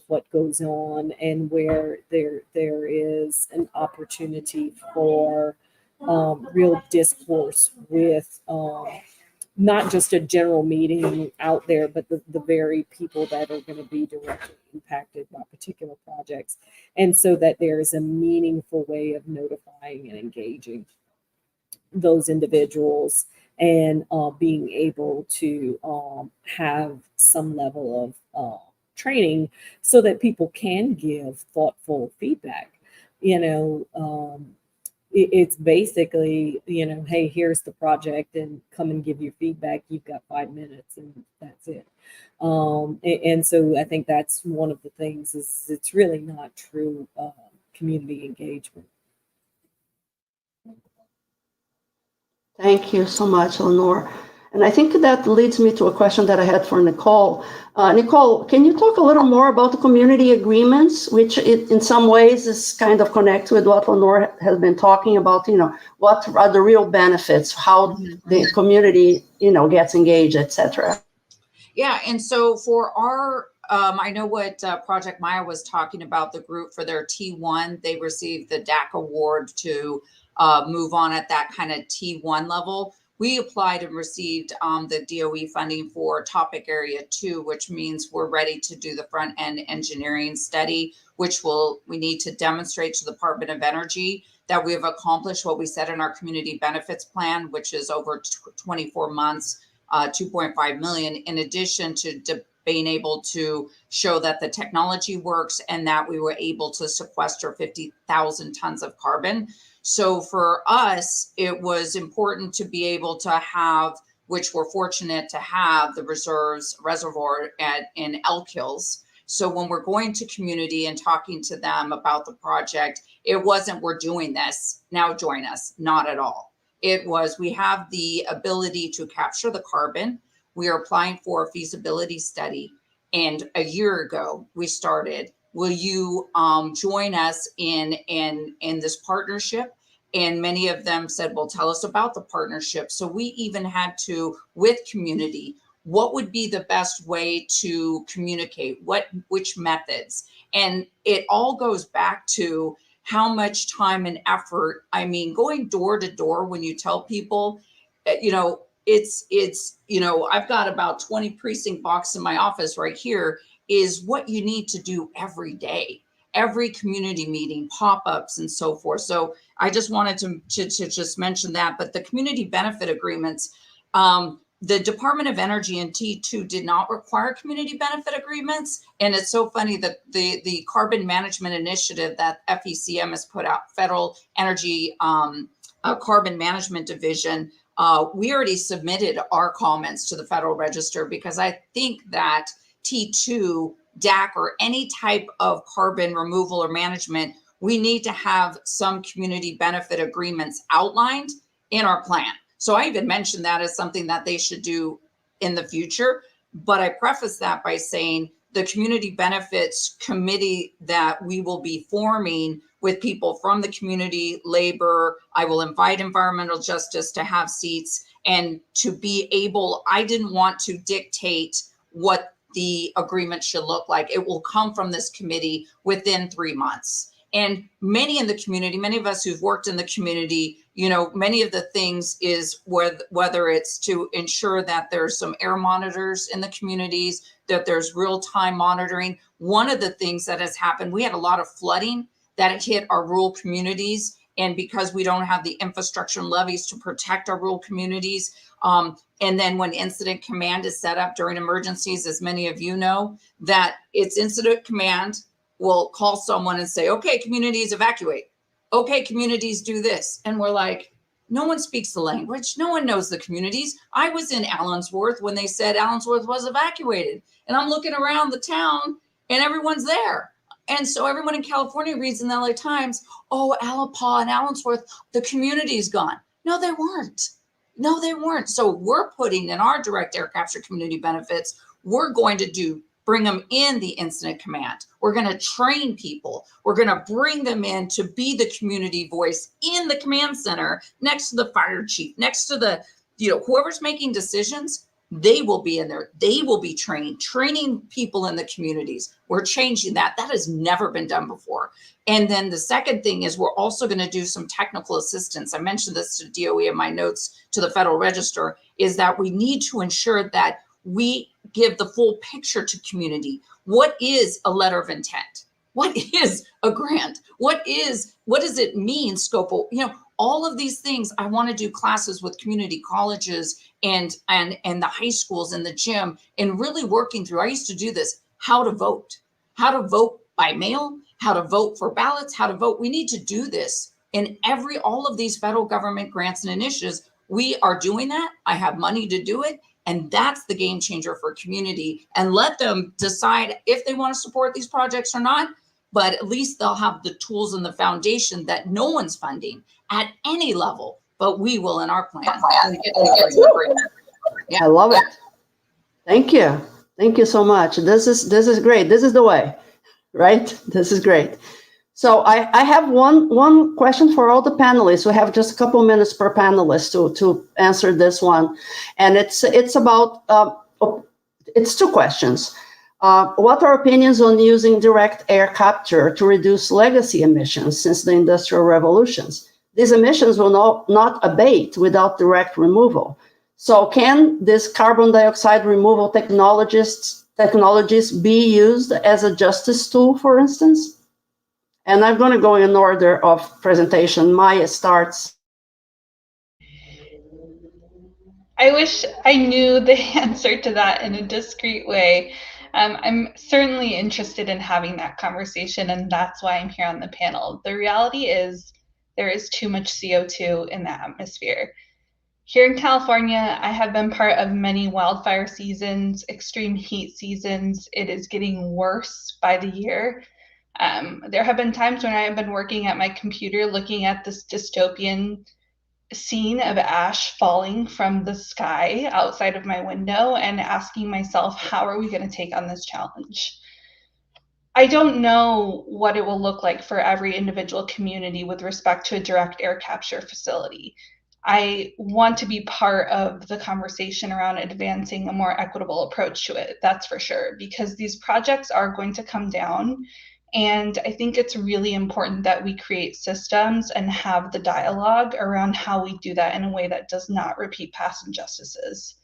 what goes on, and where there is an opportunity for real discourse with not just a general meeting out there, but the very people that are going to be directly impacted by particular projects. And so that there is a meaningful way of notifying and engaging those individuals, and being able to have some level of training so that people can give thoughtful feedback. It's basically, hey, here's the project and come and give your feedback. You've got 5 minutes and that's it. And so I think that's one of the things is it's really not true community engagement. Thank you so much, Lenore. And I think that leads me to a question that I had for Nicole. Nicole, can you talk a little more about the community agreements, which in some ways is kind of connected with what Lenore has been talking about, what are the real benefits, how the community, gets engaged, et cetera. Yeah, and so for our, I know what Project Maya was talking about, the group for their T1, they received the DAC award to move on at that kind of T1 level. We applied and received the DOE funding for topic area 2, which means we're ready to do the front end engineering study, which we need to demonstrate to the Department of Energy that we have accomplished what we said in our community benefits plan, which is over 24 months, 2.5 million, in addition to being able to show that the technology works and that we were able to sequester 50,000 tons of carbon. So for us, it was important to be able to have, which we're fortunate to have, the reservoir in Elk Hills. So when we're going to community and talking to them about the project, it wasn't, we're doing this, now join us, not at all. It was, we have the ability to capture the carbon. We are applying for a feasibility study. And a year ago, we started, will you join us in this partnership? And many of them said, well, tell us about the partnership. So we even had to, with community, what would be the best way to communicate, which methods? And it all goes back to how much time and effort. I mean, going door to door when you tell people, it's I've got about 20 precinct boxes in my office right here, is what you need to do every day, every community meeting, pop-ups and so forth. So I just wanted to just mention that. But the community benefit agreements, the Department of Energy and T2 did not require community benefit agreements. And it's so funny that the Carbon Management Initiative that FECM has put out, Federal Energy Carbon Management Division, we already submitted our comments to the Federal Register, because I think that T2, DAC, or any type of carbon removal or management, we need to have some community benefit agreements outlined in our plan. So I even mentioned that as something that they should do in the future. But I preface that by saying the community benefits committee that we will be forming with people from the community, labor, I will invite environmental justice to have seats and to be able, I didn't want to dictate what the agreement should look like. It will come from this committee within 3 months. And many in the community, many of us who've worked in the community, you know, many of the things is whether it's to ensure that there's some air monitors in the communities, that there's real-time monitoring. One of the things that has happened, we had a lot of flooding that hit our rural communities. And because we don't have the infrastructure and levees to protect our rural communities, and then when incident command is set up during emergencies, as many of you know, that it's incident command will call someone and say, okay, communities evacuate. Okay, communities do this. And we're like, no one speaks the language. No one knows the communities. I was in Allensworth when they said Allensworth was evacuated. And I'm looking around the town and everyone's there. And so everyone in California reads in the LA Times, oh, Allapaw and Allensworth, the community's gone. No, they weren't. No, they weren't. So we're putting in our direct air capture community benefits, we're going to bring them in the incident command. We're going to train people. We're going to bring them in to be the community voice in the command center next to the fire chief, next to the, you know, whoever's making decisions, they will be in there. They will be training people in the communities. We're changing that. That has never been done before. And then the second thing is we're also going to do some technical assistance. I mentioned this to DOE in my notes to the Federal Register, is that we need to ensure that we give the full picture to community. What is a letter of intent? What is a grant? What does it mean, scope of, you know, all of these things. I want to do classes with community colleges and the high schools and the gym, and really working through, I used to do this, how to vote by mail, how to vote for ballots, how to vote. We need to do this in all of these federal government grants and initiatives. We are doing that. I have money to do it. And that's the game changer for community, and let them decide if they want to support these projects or not. But at least they'll have the tools and the foundation that no one's funding at any level, but we will in our plan. I love it. Thank you. Thank you so much. This is great. This is the way, right? This is great. So I have one question for all the panelists. We have just a couple minutes per panelist to answer this one. And it's about, it's two questions. What are opinions on using direct air capture to reduce legacy emissions since the Industrial Revolutions? These emissions will not abate without direct removal. So can this carbon dioxide removal technologies be used as a justice tool, for instance? And I'm going to go in order of presentation. Maya starts. I wish I knew the answer to that in a discreet way. I'm certainly interested in having that conversation, and that's why I'm here on the panel. The reality is there is too much CO2 in the atmosphere. Here in California, I have been part of many wildfire seasons, extreme heat seasons. It is getting worse by the year. There have been times when I have been working at my computer looking at this dystopian scene of ash falling from the sky outside of my window and asking myself, how are we going to take on this challenge? I don't know what it will look like for every individual community with respect to a direct air capture facility. I want to be part of the conversation around advancing a more equitable approach to it, that's for sure, because these projects are going to come down. And I think it's really important that we create systems and have the dialogue around how we do that in a way that does not repeat past injustices.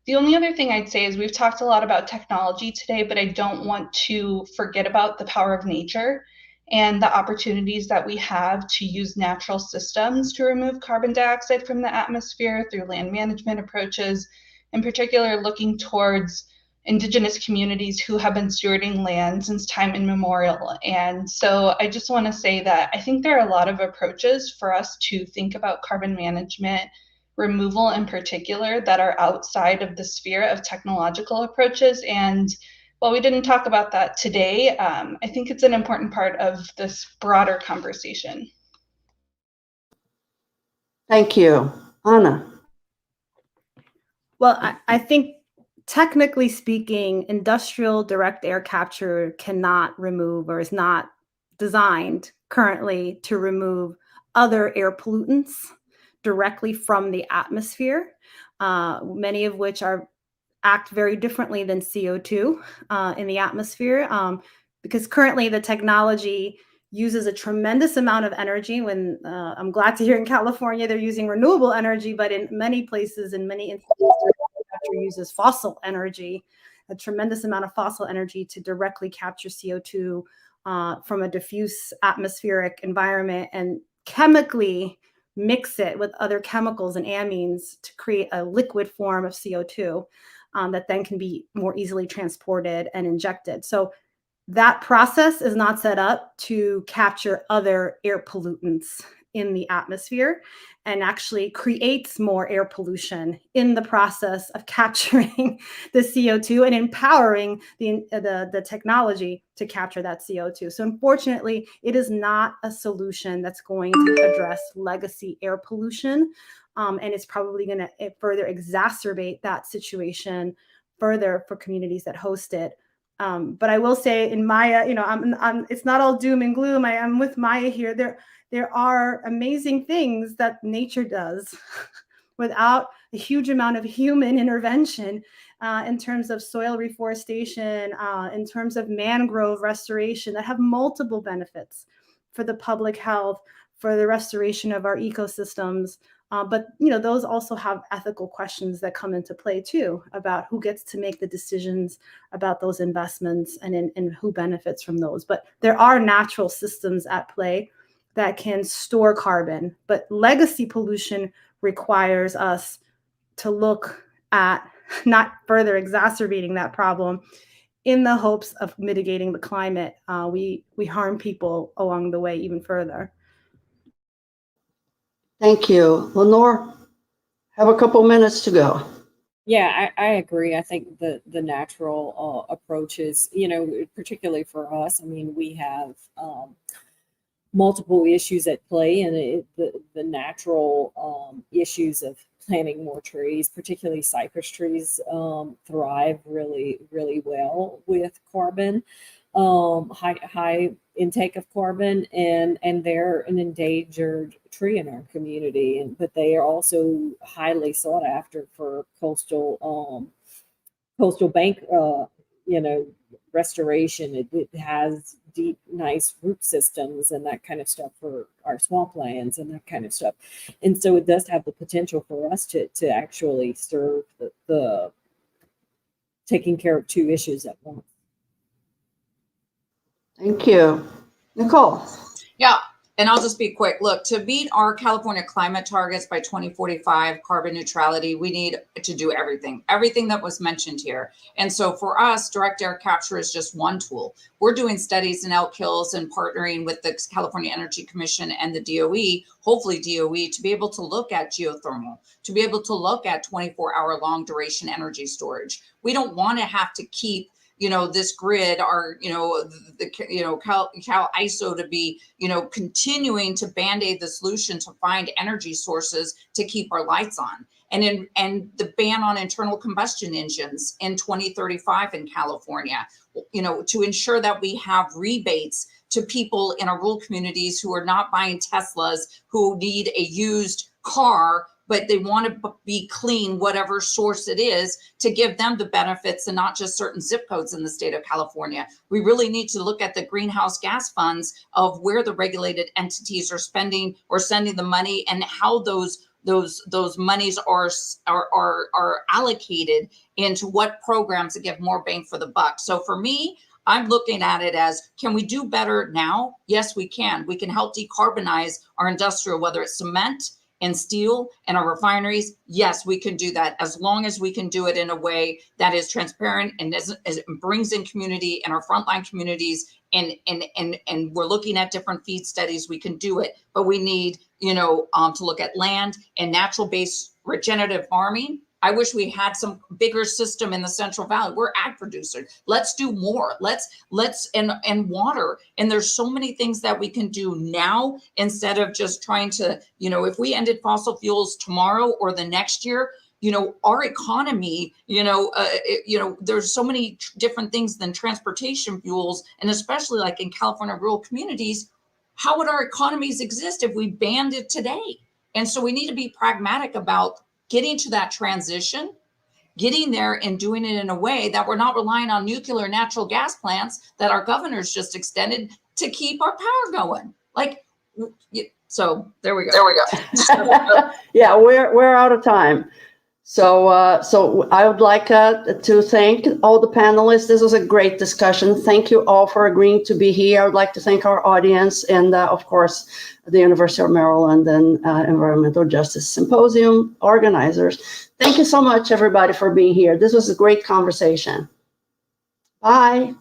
The only other thing I'd say is we've talked a lot about technology today, but I don't want to forget about the power of nature and the opportunities that we have to use natural systems to remove carbon dioxide from the atmosphere through land management approaches in particular looking towards Indigenous communities who have been stewarding land since time immemorial. And so I just want to say that I think there are a lot of approaches for us to think about carbon management removal in particular that are outside of the sphere of technological approaches. And while we didn't talk about that today, I think it's an important part of this broader conversation. Thank you. Anna? Well, I think technically speaking, industrial direct air capture cannot remove or is not designed currently to remove other air pollutants directly from the atmosphere, many of which act very differently than CO2 in the atmosphere, because currently the technology uses a tremendous amount of energy. When I'm glad to hear in California they're using renewable energy, but in many places, in many instances, capture uses fossil energy, a tremendous amount of fossil energy to directly capture CO2 from a diffuse atmospheric environment and chemically mix it with other chemicals and amines to create a liquid form of CO2 that then can be more easily transported and injected. So that process is not set up to capture other air pollutants in the atmosphere and actually creates more air pollution in the process of capturing the CO2 and empowering the technology to capture that CO2. So unfortunately, it is not a solution that's going to address legacy air pollution. And it's probably going to further exacerbate that situation further for communities that host it. But I will say in Maya, it's not all doom and gloom. I'm with Maya here. There are amazing things that nature does without a huge amount of human intervention in terms of soil reforestation, in terms of mangrove restoration that have multiple benefits for the public health, for the restoration of our ecosystems. But those also have ethical questions that come into play too, about who gets to make the decisions about those investments and who benefits from those. But there are natural systems at play that can store carbon, but legacy pollution requires us to look at not further exacerbating that problem in the hopes of mitigating the climate. We harm people along the way even further. Thank you. Lenore, have a couple minutes to go. Yeah, I agree. I think the natural approaches, particularly for us, I mean, we have multiple issues at play, and the natural issues of planting more trees, particularly cypress trees, thrive really, really well with carbon, high intake of carbon, and they're an endangered tree in our community, but they are also highly sought after for coastal bank, restoration. It has deep, nice root systems and that kind of stuff for our swamplands and that kind of stuff. And so it does have the potential for us to actually serve the taking care of two issues at once. Thank you. Nicole. Yeah, and I'll just be quick. Look, to meet our California climate targets by 2045, carbon neutrality, we need to do everything that was mentioned here. And so for us, direct air capture is just one tool. We're doing studies in Elk Hills and partnering with the California Energy Commission and the DOE, hopefully DOE, to be able to look at geothermal, to be able to look at 24-hour long duration energy storage. We don't want to have to keep this grid, our, Cal ISO to be, continuing to band-aid the solution to find energy sources to keep our lights on. And the ban on internal combustion engines in 2035 in California, to ensure that we have rebates to people in our rural communities who are not buying Teslas, who need a used car, but they want to be clean, whatever source it is, to give them the benefits and not just certain zip codes in the state of California. We really need to look at the greenhouse gas funds of where the regulated entities are spending or sending the money and how those monies are allocated into what programs that give more bang for the buck. So for me, I'm looking at it as, can we do better now? Yes, we can. We can help decarbonize our industrial, whether it's cement, and steel and our refineries, yes, we can do that as long as we can do it in a way that is transparent and brings in community and our frontline communities. And we're looking at different feed studies. We can do it, but we need, to look at land and natural-based regenerative farming. I wish we had some bigger system in the Central Valley. We're ag producers. Let's do more. And water. And there's so many things that we can do now instead of just trying to, if we ended fossil fuels tomorrow or the next year, our economy, there's so many different things than transportation fuels. And especially like in California rural communities, how would our economies exist if we banned it today? And so we need to be pragmatic about getting to that transition, getting there and doing it in a way that we're not relying on nuclear natural gas plants that our governor's just extended to keep our power going. So there we go. Yeah, we're out of time. So I would like to thank all the panelists. This was a great discussion. Thank you all for agreeing to be here. I would like to thank our audience and, of course, the University of Maryland and Environmental Justice Symposium organizers. Thank you so much, everybody, for being here. This was a great conversation. Bye.